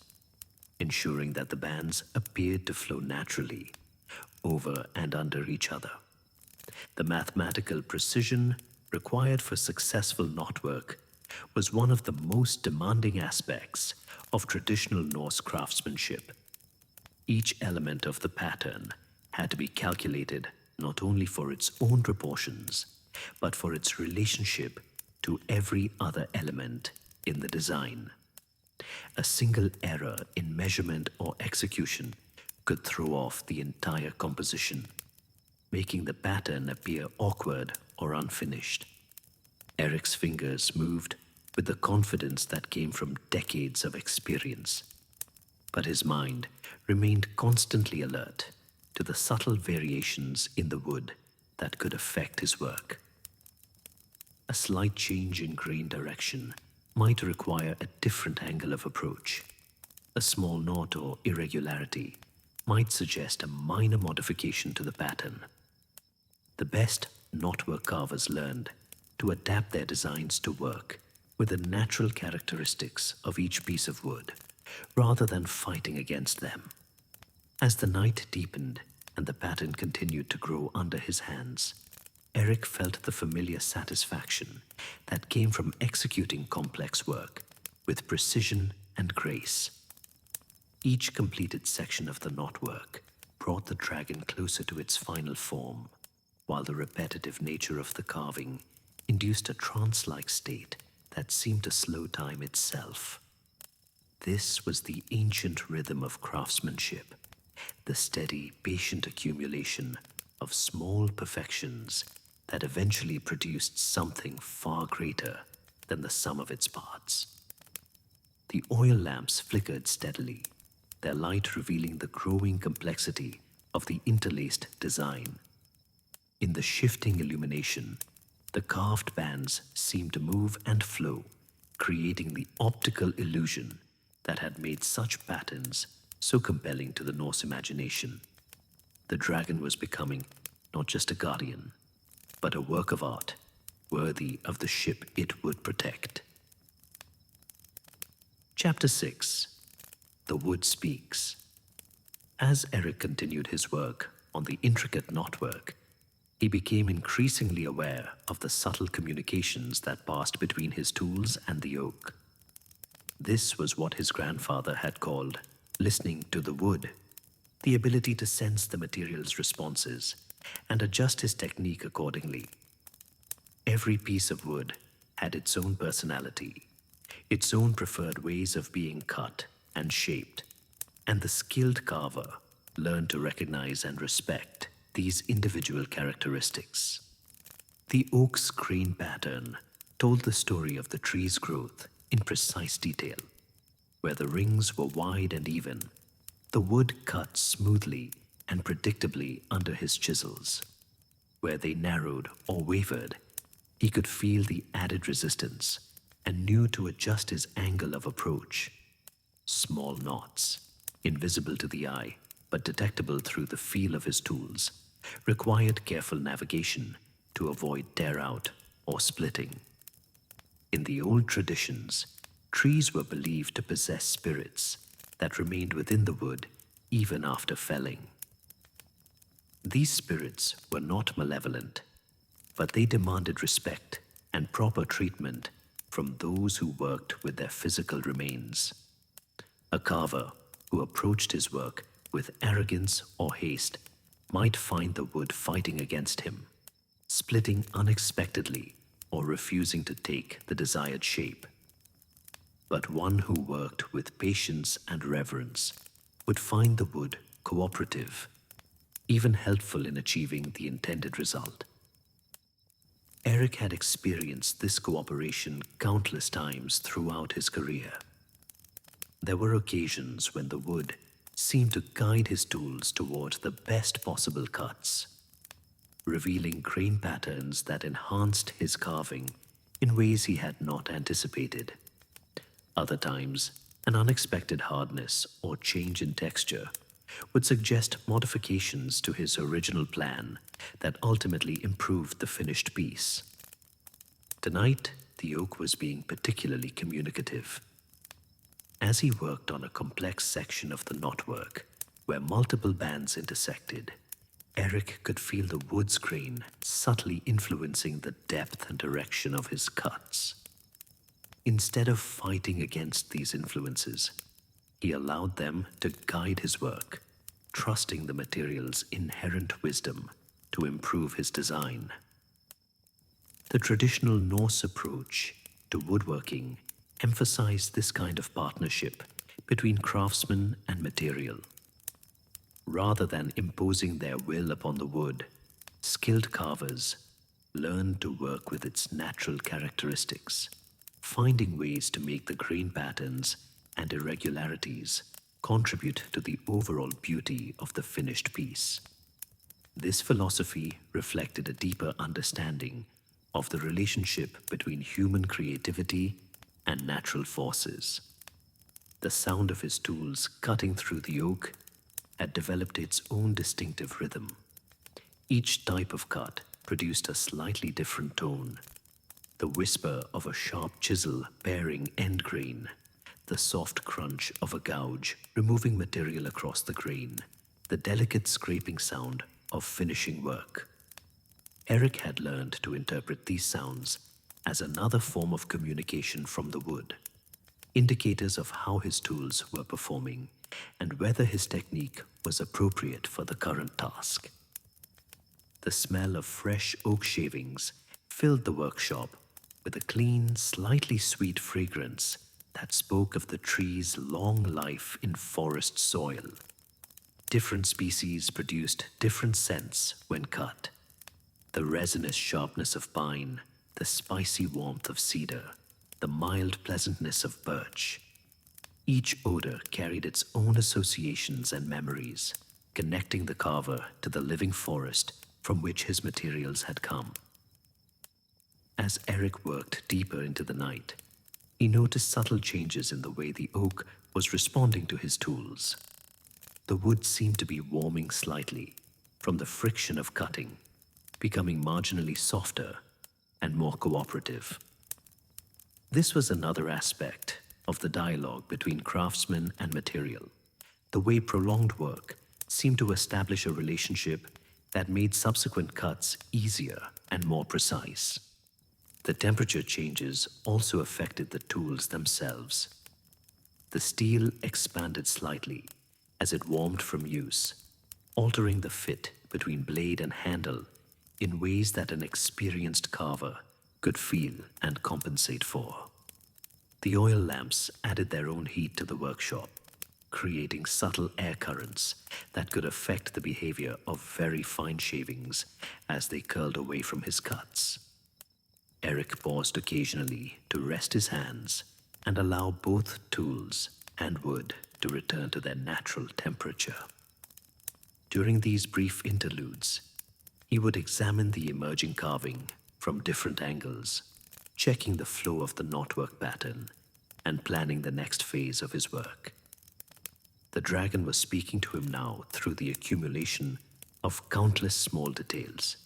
ensuring that the bands appeared to flow naturally over and under each other. The mathematical precision required for successful knotwork was one of the most demanding aspects of traditional Norse craftsmanship. Each element of the pattern had to be calculated not only for its own proportions, but for its relationship to every other element in the design. A single error in measurement or execution could throw off the entire composition, making the pattern appear awkward or unfinished. Erik's fingers moved with the confidence that came from decades of experience, but his mind remained constantly alert to the subtle variations in the wood that could affect his work. A slight change in grain direction might require a different angle of approach. A small knot or irregularity might suggest a minor modification to the pattern. The best knotwork carvers learned to adapt their designs to work with the natural characteristics of each piece of wood, rather than fighting against them. As the night deepened and the pattern continued to grow under his hands, Erik felt the familiar satisfaction that came from executing complex work with precision and grace. Each completed section of the knotwork brought the dragon closer to its final form, while the repetitive nature of the carving induced a trance-like state that seemed to slow time itself. This was the ancient rhythm of craftsmanship, the steady, patient accumulation of small perfections that eventually produced something far greater than the sum of its parts. The oil lamps flickered steadily, their light revealing the growing complexity of the interlaced design. In the shifting illumination, the carved bands seemed to move and flow, creating the optical illusion that had made such patterns so compelling to the Norse imagination. The dragon was becoming not just a guardian, but a work of art worthy of the ship it would protect. Chapter 6. The Wood Speaks. As Erik continued his work on the intricate knotwork, he became increasingly aware of the subtle communications that passed between his tools and the oak. This was what his grandfather had called listening to the wood, the ability to sense the material's responses and adjust his technique accordingly. Every piece of wood had its own personality, its own preferred ways of being cut and shaped, and the skilled carver learned to recognize and respect these individual characteristics. The oak's grain pattern told the story of the tree's growth in precise detail. Where the rings were wide and even, the wood cut smoothly and predictably under his chisels. Where they narrowed or wavered, he could feel the added resistance and knew to adjust his angle of approach. Small knots, invisible to the eye but detectable through the feel of his tools, required careful navigation to avoid tear-out or splitting. In the old traditions, trees were believed to possess spirits that remained within the wood even after felling. These spirits were not malevolent, but they demanded respect and proper treatment from those who worked with their physical remains. A carver who approached his work with arrogance or haste might find the wood fighting against him, splitting unexpectedly or refusing to take the desired shape. But one who worked with patience and reverence would find the wood cooperative, even helpful in achieving the intended result. Erik had experienced this cooperation countless times throughout his career. There were occasions when the wood seemed to guide his tools toward the best possible cuts, revealing grain patterns that enhanced his carving in ways he had not anticipated. Other times, an unexpected hardness or change in texture would suggest modifications to his original plan that ultimately improved the finished piece. Tonight, the oak was being particularly communicative. As he worked on a complex section of the knotwork, where multiple bands intersected, Erik could feel the wood's grain subtly influencing the depth and direction of his cuts. Instead of fighting against these influences, he allowed them to guide his work, trusting the material's inherent wisdom to improve his design. The traditional Norse approach to woodworking emphasized this kind of partnership between craftsman and material. Rather than imposing their will upon the wood, skilled carvers learned to work with its natural characteristics, finding ways to make the grain patterns and irregularities contribute to the overall beauty of the finished piece. This philosophy reflected a deeper understanding of the relationship between human creativity and natural forces. The sound of his tools cutting through the oak had developed its own distinctive rhythm. Each type of cut produced a slightly different tone. The whisper of a sharp chisel bearing end grain, the soft crunch of a gouge removing material across the grain, the delicate scraping sound of finishing work. Erik had learned to interpret these sounds as another form of communication from the wood, indicators of how his tools were performing and whether his technique was appropriate for the current task. The smell of fresh oak shavings filled the workshop with a clean, slightly sweet fragrance that spoke of the tree's long life in forest soil. Different species produced different scents when cut. The resinous sharpness of pine, the spicy warmth of cedar, the mild pleasantness of birch. Each odor carried its own associations and memories, connecting the carver to the living forest from which his materials had come. As Erik worked deeper into the night, he noticed subtle changes in the way the oak was responding to his tools. The wood seemed to be warming slightly from the friction of cutting, becoming marginally softer and more cooperative. This was another aspect of the dialogue between craftsman and material, the way prolonged work seemed to establish a relationship that made subsequent cuts easier and more precise. The temperature changes also affected the tools themselves. The steel expanded slightly as it warmed from use, altering the fit between blade and handle in ways that an experienced carver could feel and compensate for. The oil lamps added their own heat to the workshop, creating subtle air currents that could affect the behavior of very fine shavings as they curled away from his cuts. Erik paused occasionally to rest his hands and allow both tools and wood to return to their natural temperature. During these brief interludes, he would examine the emerging carving from different angles, checking the flow of the knotwork pattern and planning the next phase of his work. The dragon was speaking to him now through the accumulation of countless small details,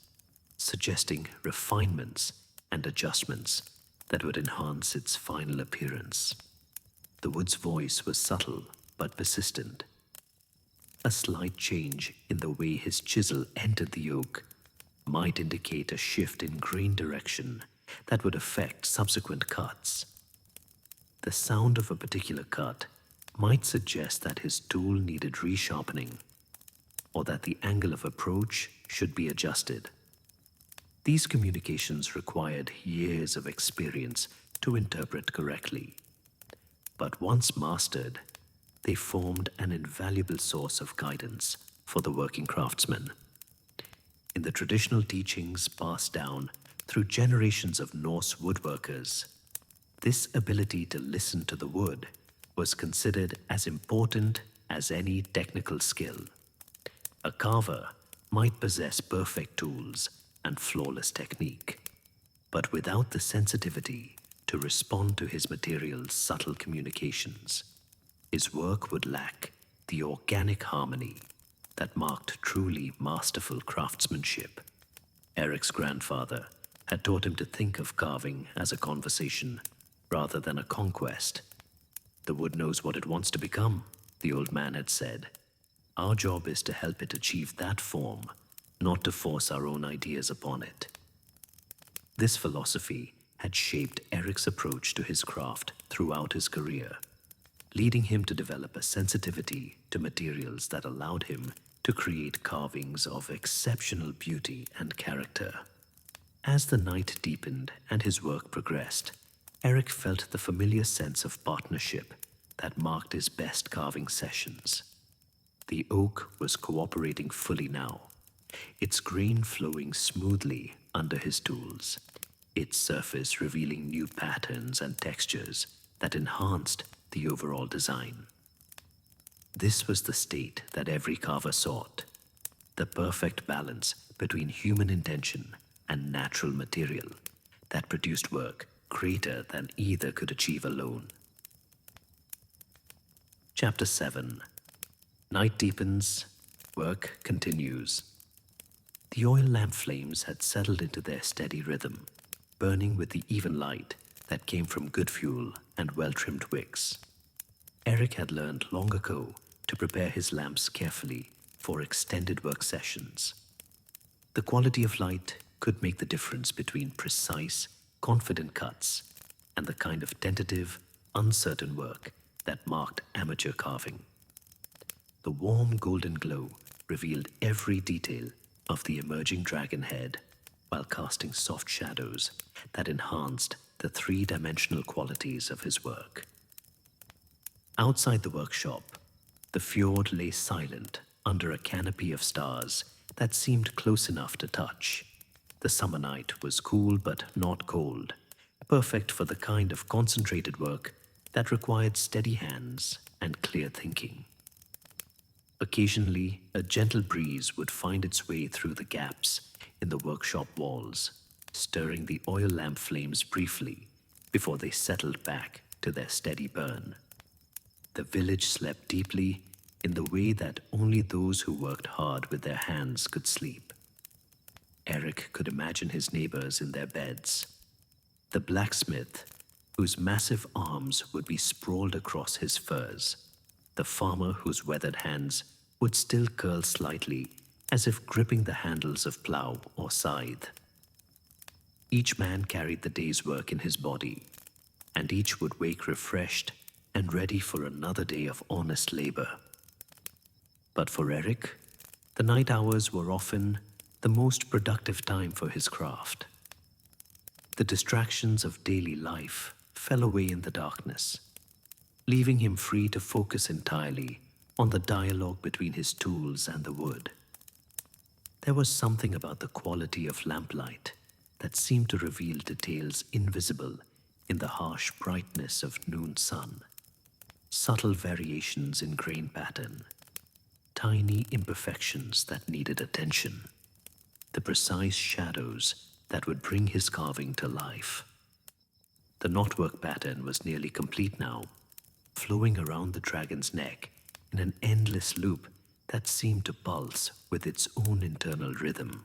suggesting refinements and adjustments that would enhance its final appearance. The wood's voice was subtle but persistent. A slight change in the way his chisel entered the oak might indicate a shift in grain direction that would affect subsequent cuts. The sound of a particular cut might suggest that his tool needed resharpening or that the angle of approach should be adjusted. These communications required years of experience to interpret correctly, but once mastered, they formed an invaluable source of guidance for the working craftsman. In the traditional teachings passed down through generations of Norse woodworkers, this ability to listen to the wood was considered as important as any technical skill. A carver might possess perfect tools and flawless technique, but without the sensitivity to respond to his material's subtle communications, his work would lack the organic harmony that marked truly masterful craftsmanship. Erik's grandfather had taught him to think of carving as a conversation rather than a conquest. The wood knows what it wants to become, the old man had said. Our job is to help it achieve that form, not to force our own ideas upon it. This philosophy had shaped Erik's approach to his craft throughout his career, leading him to develop a sensitivity to materials that allowed him to create carvings of exceptional beauty and character. As the night deepened and his work progressed, Erik felt the familiar sense of partnership that marked his best carving sessions. The oak was cooperating fully now, its grain flowing smoothly under his tools, its surface revealing new patterns and textures that enhanced the overall design. This was the state that every carver sought, the perfect balance between human intention and natural material, that produced work greater than either could achieve alone. Chapter 7. Night deepens, work continues. The oil lamp flames had settled into their steady rhythm, burning with the even light that came from good fuel and well-trimmed wicks. Erik had learned long ago to prepare his lamps carefully for extended work sessions. The quality of light could make the difference between precise, confident cuts and the kind of tentative, uncertain work that marked amateur carving. The warm golden glow revealed every detail of the emerging dragon head while casting soft shadows that enhanced the three-dimensional qualities of his work. Outside the workshop, the fjord lay silent under a canopy of stars that seemed close enough to touch. The summer night was cool but not cold, perfect for the kind of concentrated work that required steady hands and clear thinking. Occasionally, a gentle breeze would find its way through the gaps in the workshop walls, stirring the oil lamp flames briefly before they settled back to their steady burn. The village slept deeply in the way that only those who worked hard with their hands could sleep. Erik could imagine his neighbors in their beds. The blacksmith, whose massive arms would be sprawled across his furs. The farmer whose weathered hands would still curl slightly as if gripping the handles of plow or scythe. Each man carried the day's work in his body, and each would wake refreshed and ready for another day of honest labor. But for Erik, the night hours were often the most productive time for his craft. The distractions of daily life fell away in the darkness, leaving him free to focus entirely on the dialogue between his tools and the wood. There was something about the quality of lamplight that seemed to reveal details invisible in the harsh brightness of noon sun. Subtle variations in grain pattern, tiny imperfections that needed attention, the precise shadows that would bring his carving to life. The knotwork pattern was nearly complete now, flowing around the dragon's neck in an endless loop that seemed to pulse with its own internal rhythm.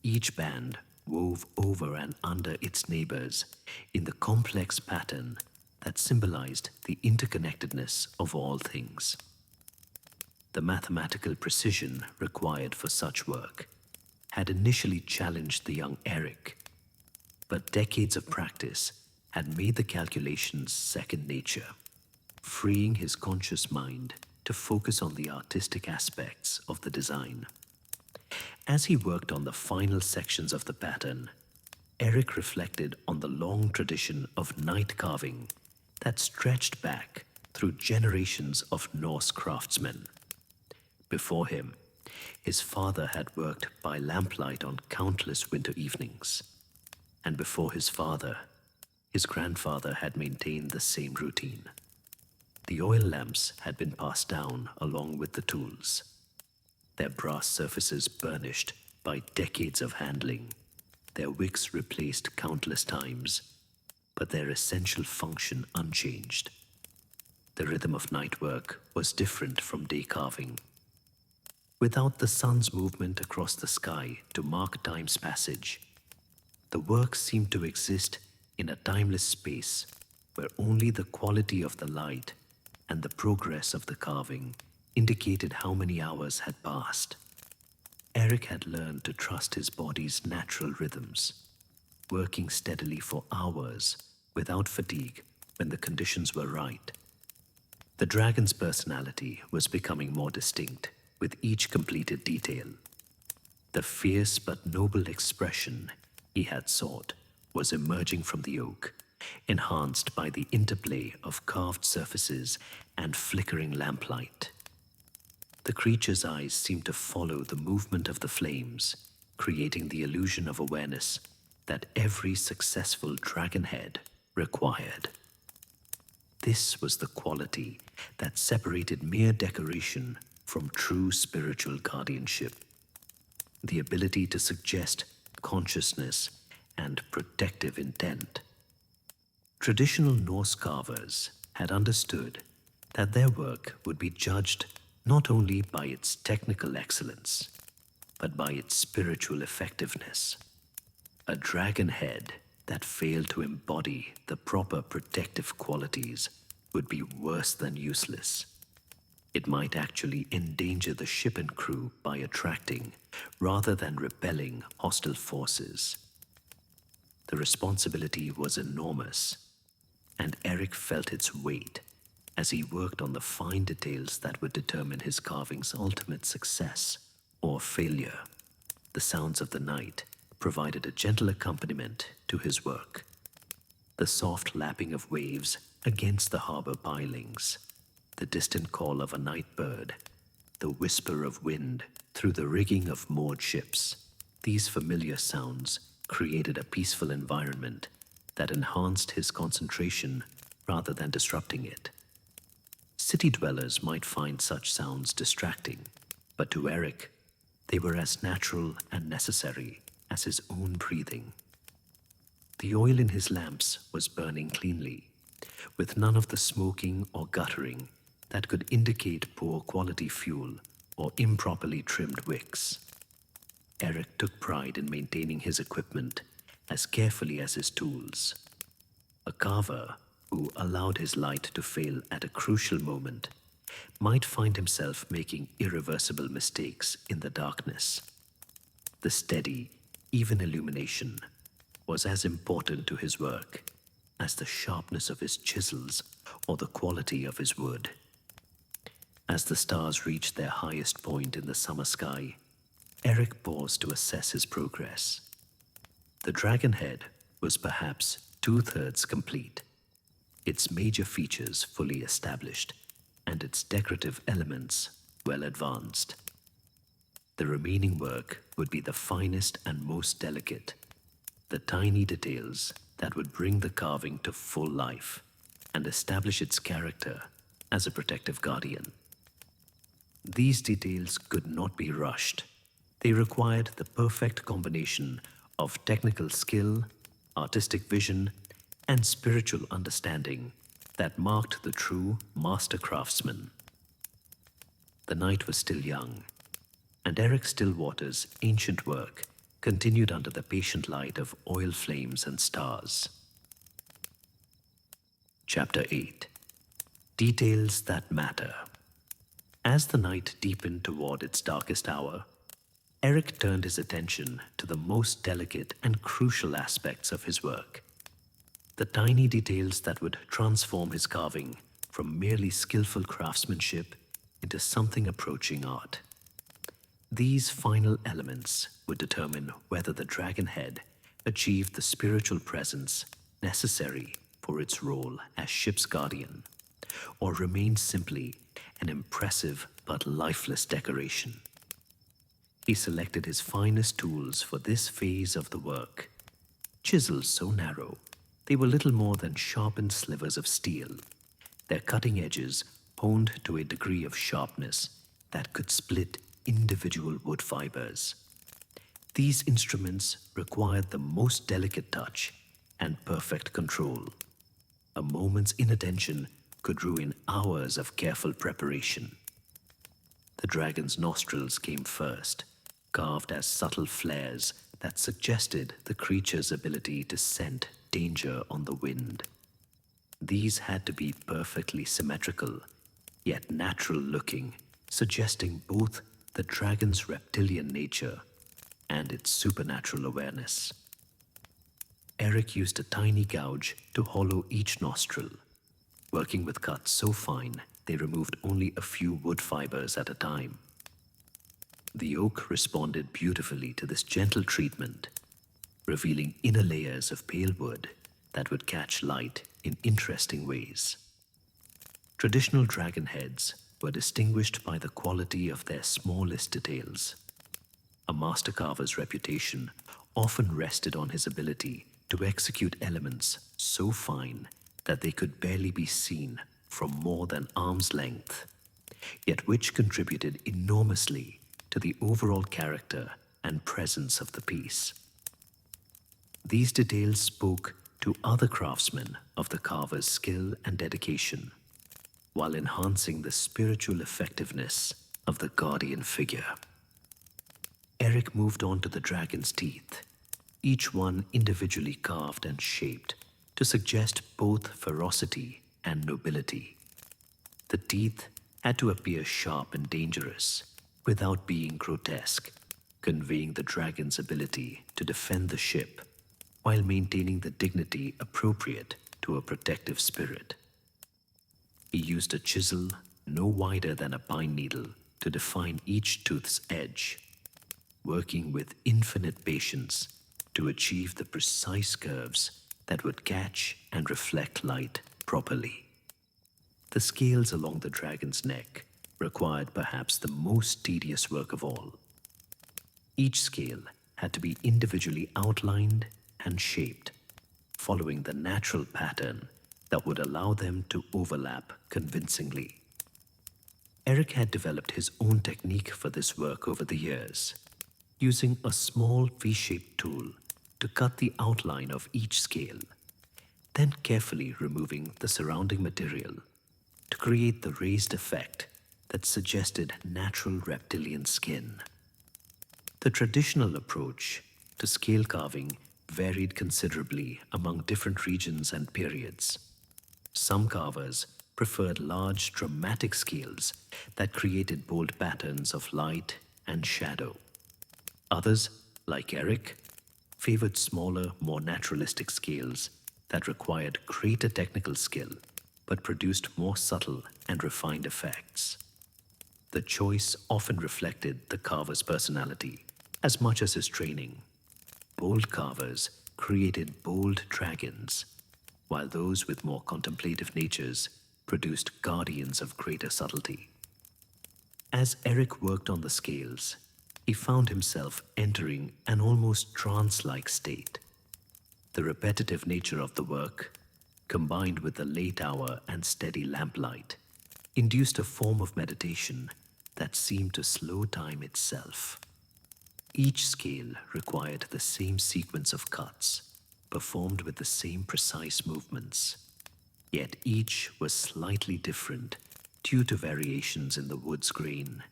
Each band wove over and under its neighbors in the complex pattern that symbolized the interconnectedness of all things. The mathematical precision required for such work had initially challenged the young Erik, but decades of practice had made the calculations second nature, freeing his conscious mind to focus on the artistic aspects of the design. As he worked on the final sections of the pattern, Erik reflected on the long tradition of night carving that stretched back through generations of Norse craftsmen. Before him, his father had worked by lamplight on countless winter evenings, and before his father, his grandfather had maintained the same routine. The oil lamps had been passed down along with the tools, their brass surfaces burnished by decades of handling, their wicks replaced countless times, but their essential function unchanged. The rhythm of night work was different from day carving. Without the sun's movement across the sky to mark time's passage, the work seemed to exist in a timeless space where only the quality of the light and the progress of the carving indicated how many hours had passed. Erik had learned to trust his body's natural rhythms, working steadily for hours without fatigue when the conditions were right. The dragon's personality was becoming more distinct with each completed detail. The fierce but noble expression he had sought was emerging from the oak, enhanced by the interplay of carved surfaces and flickering lamplight. The creature's eyes seemed to follow the movement of the flames, creating the illusion of awareness that every successful dragon head required. This was the quality that separated mere decoration from true spiritual guardianship. The ability to suggest consciousness and protective intent. Traditional Norse carvers had understood that their work would be judged not only by its technical excellence, but by its spiritual effectiveness. A dragon head that failed to embody the proper protective qualities would be worse than useless. It might actually endanger the ship and crew by attracting, rather than repelling, hostile forces. The responsibility was enormous, and Erik felt its weight as he worked on the fine details that would determine his carving's ultimate success or failure. The sounds of the night provided a gentle accompaniment to his work. The soft lapping of waves against the harbor pilings, the distant call of a night bird, the whisper of wind through the rigging of moored ships. These familiar sounds created a peaceful environment that enhanced his concentration rather than disrupting it. City dwellers might find such sounds distracting, but to Erik, they were as natural and necessary as his own breathing. The oil in his lamps was burning cleanly, with none of the smoking or guttering that could indicate poor quality fuel or improperly trimmed wicks. Erik took pride in maintaining his equipment as carefully as his tools. A carver who allowed his light to fail at a crucial moment might find himself making irreversible mistakes in the darkness. The steady, even illumination was as important to his work as the sharpness of his chisels or the quality of his wood. As the stars reached their highest point in the summer sky, Erik paused to assess his progress. The dragon head was perhaps 2/3 complete, its major features fully established, and its decorative elements well advanced. The remaining work would be the finest and most delicate, the tiny details that would bring the carving to full life and establish its character as a protective guardian. These details could not be rushed. They required the perfect combination of technical skill, artistic vision, and spiritual understanding that marked the true master craftsman. The night was still young, and Erik Stillwater's ancient work continued under the patient light of oil flames and stars. Chapter 8. Details that Matter. As the night deepened toward its darkest hour, Erik turned his attention to the most delicate and crucial aspects of his work, the tiny details that would transform his carving from merely skillful craftsmanship into something approaching art. These final elements would determine whether the dragon head achieved the spiritual presence necessary for its role as ship's guardian, or remained simply an impressive but lifeless decoration. He selected his finest tools for this phase of the work, chisels so narrow they were little more than sharpened slivers of steel, their cutting edges honed to a degree of sharpness that could split individual wood fibers. These instruments required the most delicate touch and perfect control. A moment's inattention could ruin hours of careful preparation. The dragon's nostrils came first, carved as subtle flares that suggested the creature's ability to scent danger on the wind. These had to be perfectly symmetrical, yet natural looking, suggesting both the dragon's reptilian nature and its supernatural awareness. Erik used a tiny gouge to hollow each nostril, working with cuts so fine they removed only a few wood fibers at a time. The oak responded beautifully to this gentle treatment, revealing inner layers of pale wood that would catch light in interesting ways. Traditional dragon heads were distinguished by the quality of their smallest details. A master carver's reputation often rested on his ability to execute elements so fine that they could barely be seen from more than arm's length, yet which contributed enormously to the overall character and presence of the piece. These details spoke to other craftsmen of the carver's skill and dedication, while enhancing the spiritual effectiveness of the guardian figure. Erik moved on to the dragon's teeth, each one individually carved and shaped to suggest both ferocity and nobility. The teeth had to appear sharp and dangerous without being grotesque, conveying the dragon's ability to defend the ship while maintaining the dignity appropriate to a protective spirit. He used a chisel no wider than a pine needle to define each tooth's edge, working with infinite patience to achieve the precise curves that would catch and reflect light properly. The scales along the dragon's neck required perhaps the most tedious work of all. Each scale had to be individually outlined and shaped, following the natural pattern that would allow them to overlap convincingly. Erik had developed his own technique for this work over the years, using a small V-shaped tool to cut the outline of each scale, then carefully removing the surrounding material to create the raised effect that suggested natural reptilian skin. The traditional approach to scale carving varied considerably among different regions and periods. Some carvers preferred large, dramatic scales that created bold patterns of light and shadow. Others, like Erik, favored smaller, more naturalistic scales that required greater technical skill but produced more subtle and refined effects. The choice often reflected the carver's personality as much as his training. Bold carvers created bold dragons, while those with more contemplative natures produced guardians of greater subtlety. As Erik worked on the scales, he found himself entering an almost trance-like state. The repetitive nature of the work, combined with the late hour and steady lamplight, induced a form of meditation that seemed to slow time itself. Each scale required the same sequence of cuts, performed with the same precise movements, yet each was slightly different due to variations in the wood's grain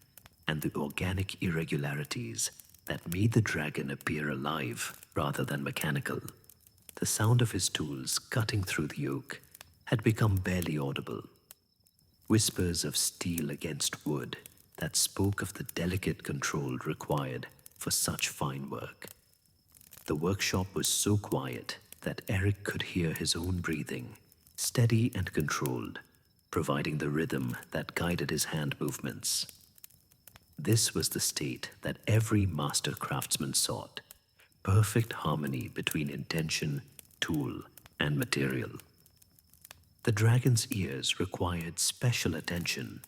and the organic irregularities that made the dragon appear alive rather than mechanical. The sound of his tools cutting through the oak had become barely audible, whispers of steel against wood that spoke of the delicate control required for such fine work. The workshop was so quiet that Erik could hear his own breathing, steady and controlled, providing the rhythm that guided his hand movements. This was the state that every master craftsman sought, perfect harmony between intention, tool, and material. The dragon's ears required special attention,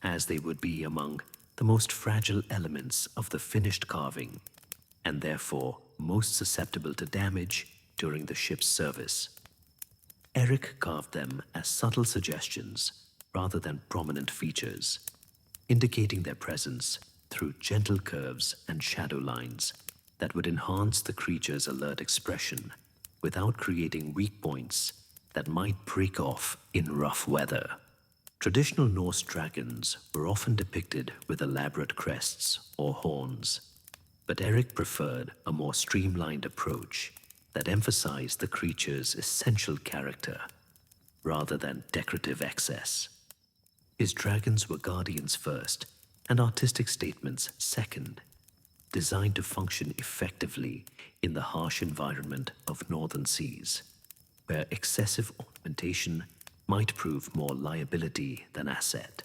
as they would be among the most fragile elements of the finished carving, and therefore most susceptible to damage during the ship's service. Erik carved them as subtle suggestions rather than prominent features, indicating their presence through gentle curves and shadow lines that would enhance the creature's alert expression without creating weak points that might break off in rough weather. Traditional Norse dragons were often depicted with elaborate crests or horns, but Erik preferred a more streamlined approach that emphasized the creature's essential character rather than decorative excess. His dragons were guardians first and artistic statements second, designed to function effectively in the harsh environment of northern seas, where excessive ornamentation might prove more liability than asset.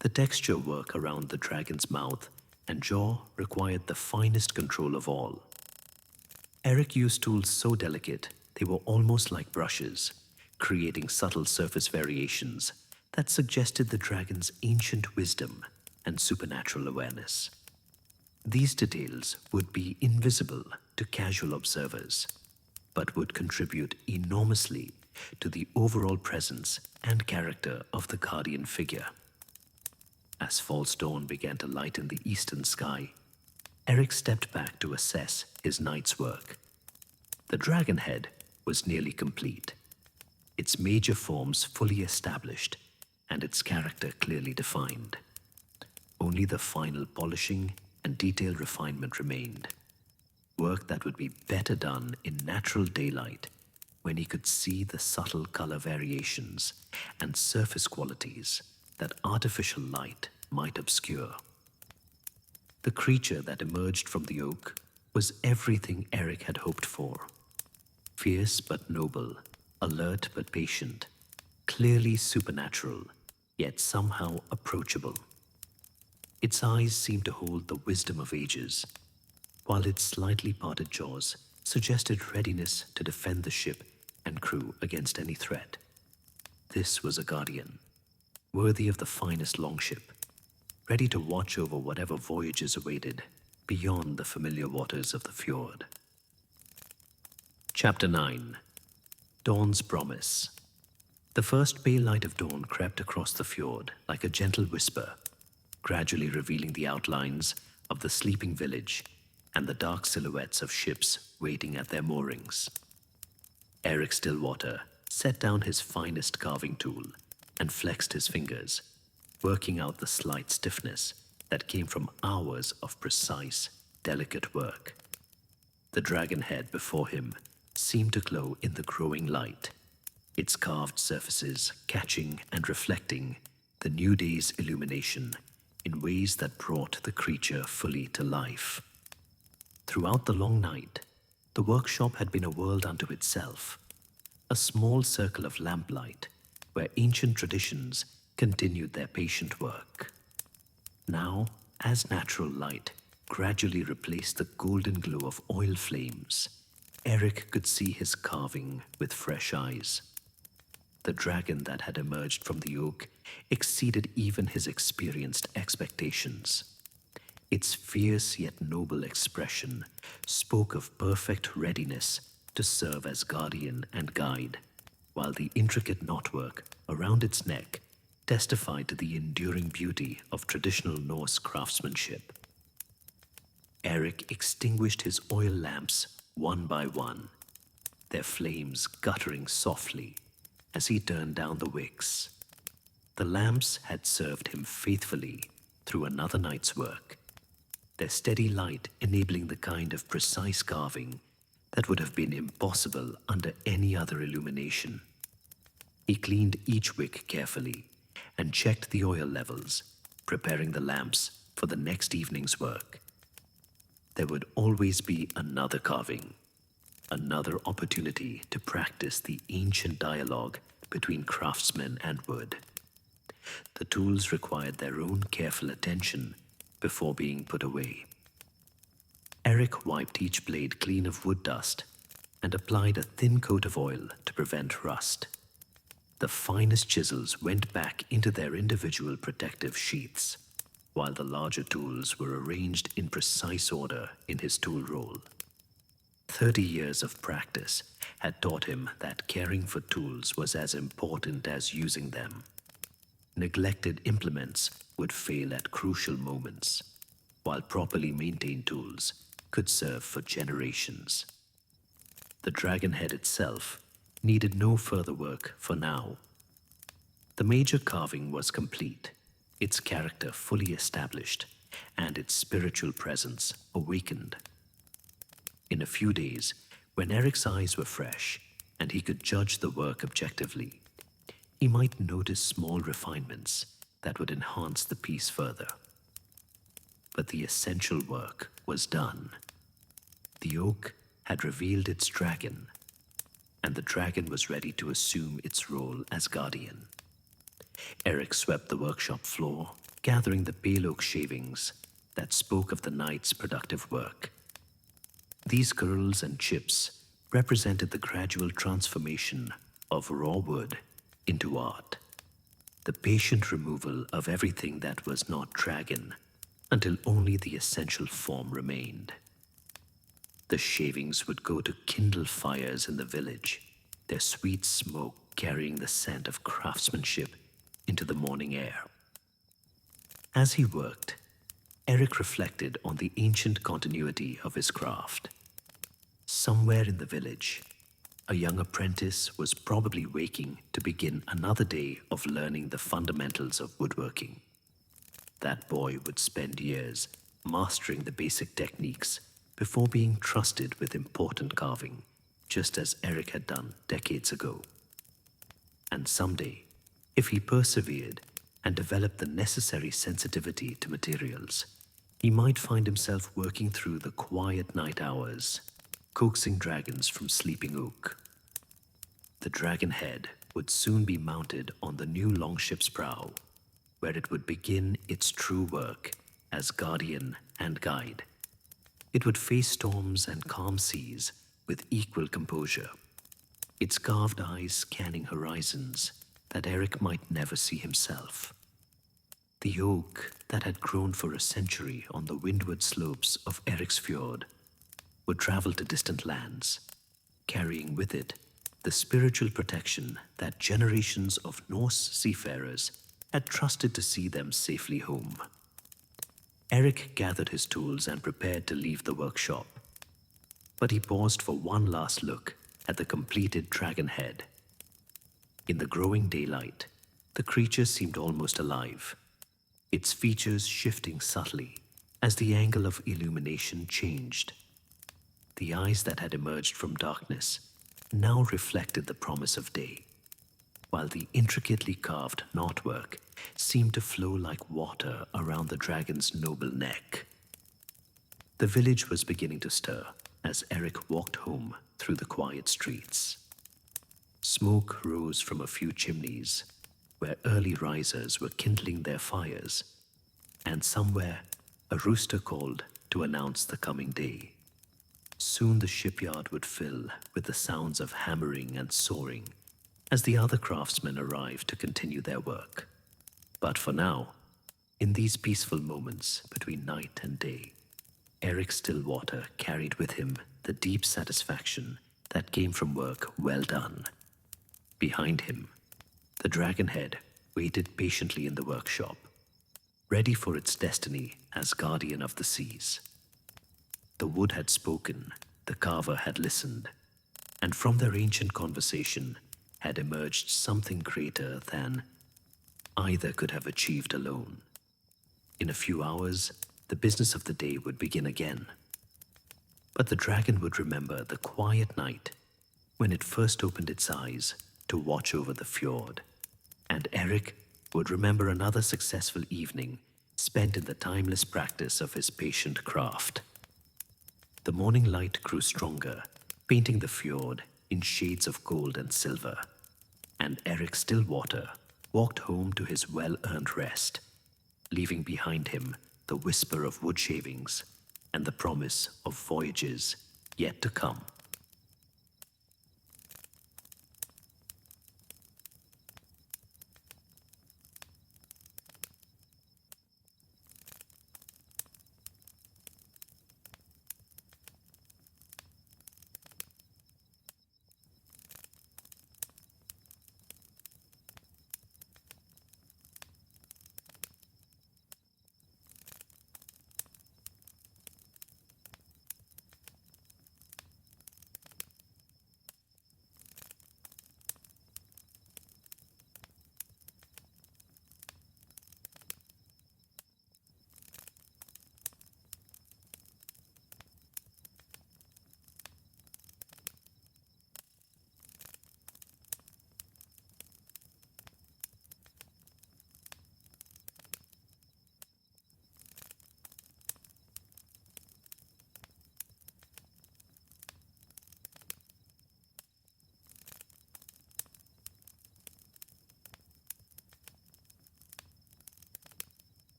The texture work around the dragon's mouth and jaw required the finest control of all. Erik used tools so delicate they were almost like brushes, creating subtle surface variations that suggested the dragon's ancient wisdom and supernatural awareness. These details would be invisible to casual observers, but would contribute enormously to the overall presence and character of the guardian figure. As false dawn began to lighten the eastern sky, Erik stepped back to assess his night's work. The dragon head was nearly complete, its major forms fully established and its character clearly defined. Only the final polishing and detailed refinement remained, work that would be better done in natural daylight when he could see the subtle color variations and surface qualities that artificial light might obscure. The creature that emerged from the oak was everything Erik had hoped for. Fierce but noble, alert but patient, clearly supernatural, yet somehow approachable. Its eyes seemed to hold the wisdom of ages, while its slightly parted jaws suggested readiness to defend the ship and crew against any threat. This was a guardian, worthy of the finest longship, ready to watch over whatever voyages awaited beyond the familiar waters of the fjord. Chapter 9. Dawn's Promise. The first pale light of dawn crept across the fjord like a gentle whisper, gradually revealing the outlines of the sleeping village and the dark silhouettes of ships waiting at their moorings. Erik Stillwater set down his finest carving tool and flexed his fingers, working out the slight stiffness that came from hours of precise, delicate work. The dragon head before him seemed to glow in the growing light, its carved surfaces catching and reflecting the new day's illumination in ways that brought the creature fully to life. Throughout the long night, the workshop had been a world unto itself, a small circle of lamplight where ancient traditions continued their patient work. Now, as natural light gradually replaced the golden glow of oil flames, Erik could see his carving with fresh eyes. The dragon that had emerged from the oak exceeded even his experienced expectations. Its fierce yet noble expression spoke of perfect readiness to serve as guardian and guide, while the intricate knotwork around its neck testified to the enduring beauty of traditional Norse craftsmanship. Erik extinguished his oil lamps one by one, their flames guttering softly as he turned down the wicks. The lamps had served him faithfully through another night's work, their steady light enabling the kind of precise carving that would have been impossible under any other illumination. He cleaned each wick carefully and checked the oil levels, preparing the lamps for the next evening's work. There would always be another carving, another opportunity to practice the ancient dialogue between craftsmen and wood. The tools required their own careful attention before being put away. Erik wiped each blade clean of wood dust and applied a thin coat of oil to prevent rust. The finest chisels went back into their individual protective sheaths, while the larger tools were arranged in precise order in his tool roll. 30 years of practice had taught him that caring for tools was as important as using them. Neglected implements would fail at crucial moments, while properly maintained tools could serve for generations. The dragon head itself needed no further work for now. The major carving was complete, its character fully established, and its spiritual presence awakened. In a few days, when Erik's eyes were fresh and he could judge the work objectively, he might notice small refinements that would enhance the piece further. But the essential work was done. The oak had revealed its dragon, and the dragon was ready to assume its role as guardian. Erik swept the workshop floor, gathering the pale oak shavings that spoke of the night's productive work. These curls and chips represented the gradual transformation of raw wood into art, the patient removal of everything that was not dragon until only the essential form remained. The shavings would go to kindle fires in the village, their sweet smoke carrying the scent of craftsmanship into the morning air. As he worked, Erik reflected on the ancient continuity of his craft. Somewhere in the village, a young apprentice was probably waking to begin another day of learning the fundamentals of woodworking. That boy would spend years mastering the basic techniques before being trusted with important carving, just as Erik had done decades ago. And someday, if he persevered and developed the necessary sensitivity to materials, he might find himself working through the quiet night hours, coaxing dragons from sleeping oak. The dragon head would soon be mounted on the new longship's prow, where it would begin its true work as guardian and guide. It would face storms and calm seas with equal composure, its carved eyes scanning horizons that Erik might never see himself. The oak that had grown for a century on the windward slopes of Erik's fjord would travel to distant lands, carrying with it the spiritual protection that generations of Norse seafarers had trusted to see them safely home. Erik gathered his tools and prepared to leave the workshop, but he paused for one last look at the completed dragon head. In the growing daylight, the creature seemed almost alive, its features shifting subtly as the angle of illumination changed. The eyes that had emerged from darkness now reflected the promise of day, while the intricately carved knotwork seemed to flow like water around the dragon's noble neck. The village was beginning to stir as Erik walked home through the quiet streets. Smoke rose from a few chimneys where early risers were kindling their fires, and somewhere a rooster called to announce the coming day. Soon the shipyard would fill with the sounds of hammering and sawing as the other craftsmen arrived to continue their work. But for now, in these peaceful moments between night and day, Erik Stillwater carried with him the deep satisfaction that came from work well done. Behind him, the dragon head waited patiently in the workshop, ready for its destiny as guardian of the seas. The wood had spoken, the carver had listened, and from their ancient conversation had emerged something greater than either could have achieved alone. In a few hours, the business of the day would begin again. But the dragon would remember the quiet night when it first opened its eyes to watch over the fjord, and Erik would remember another successful evening spent in the timeless practice of his patient craft. The morning light grew stronger, painting the fjord in shades of gold and silver, and Erik Stillwater walked home to his well-earned rest, leaving behind him the whisper of wood shavings and the promise of voyages yet to come.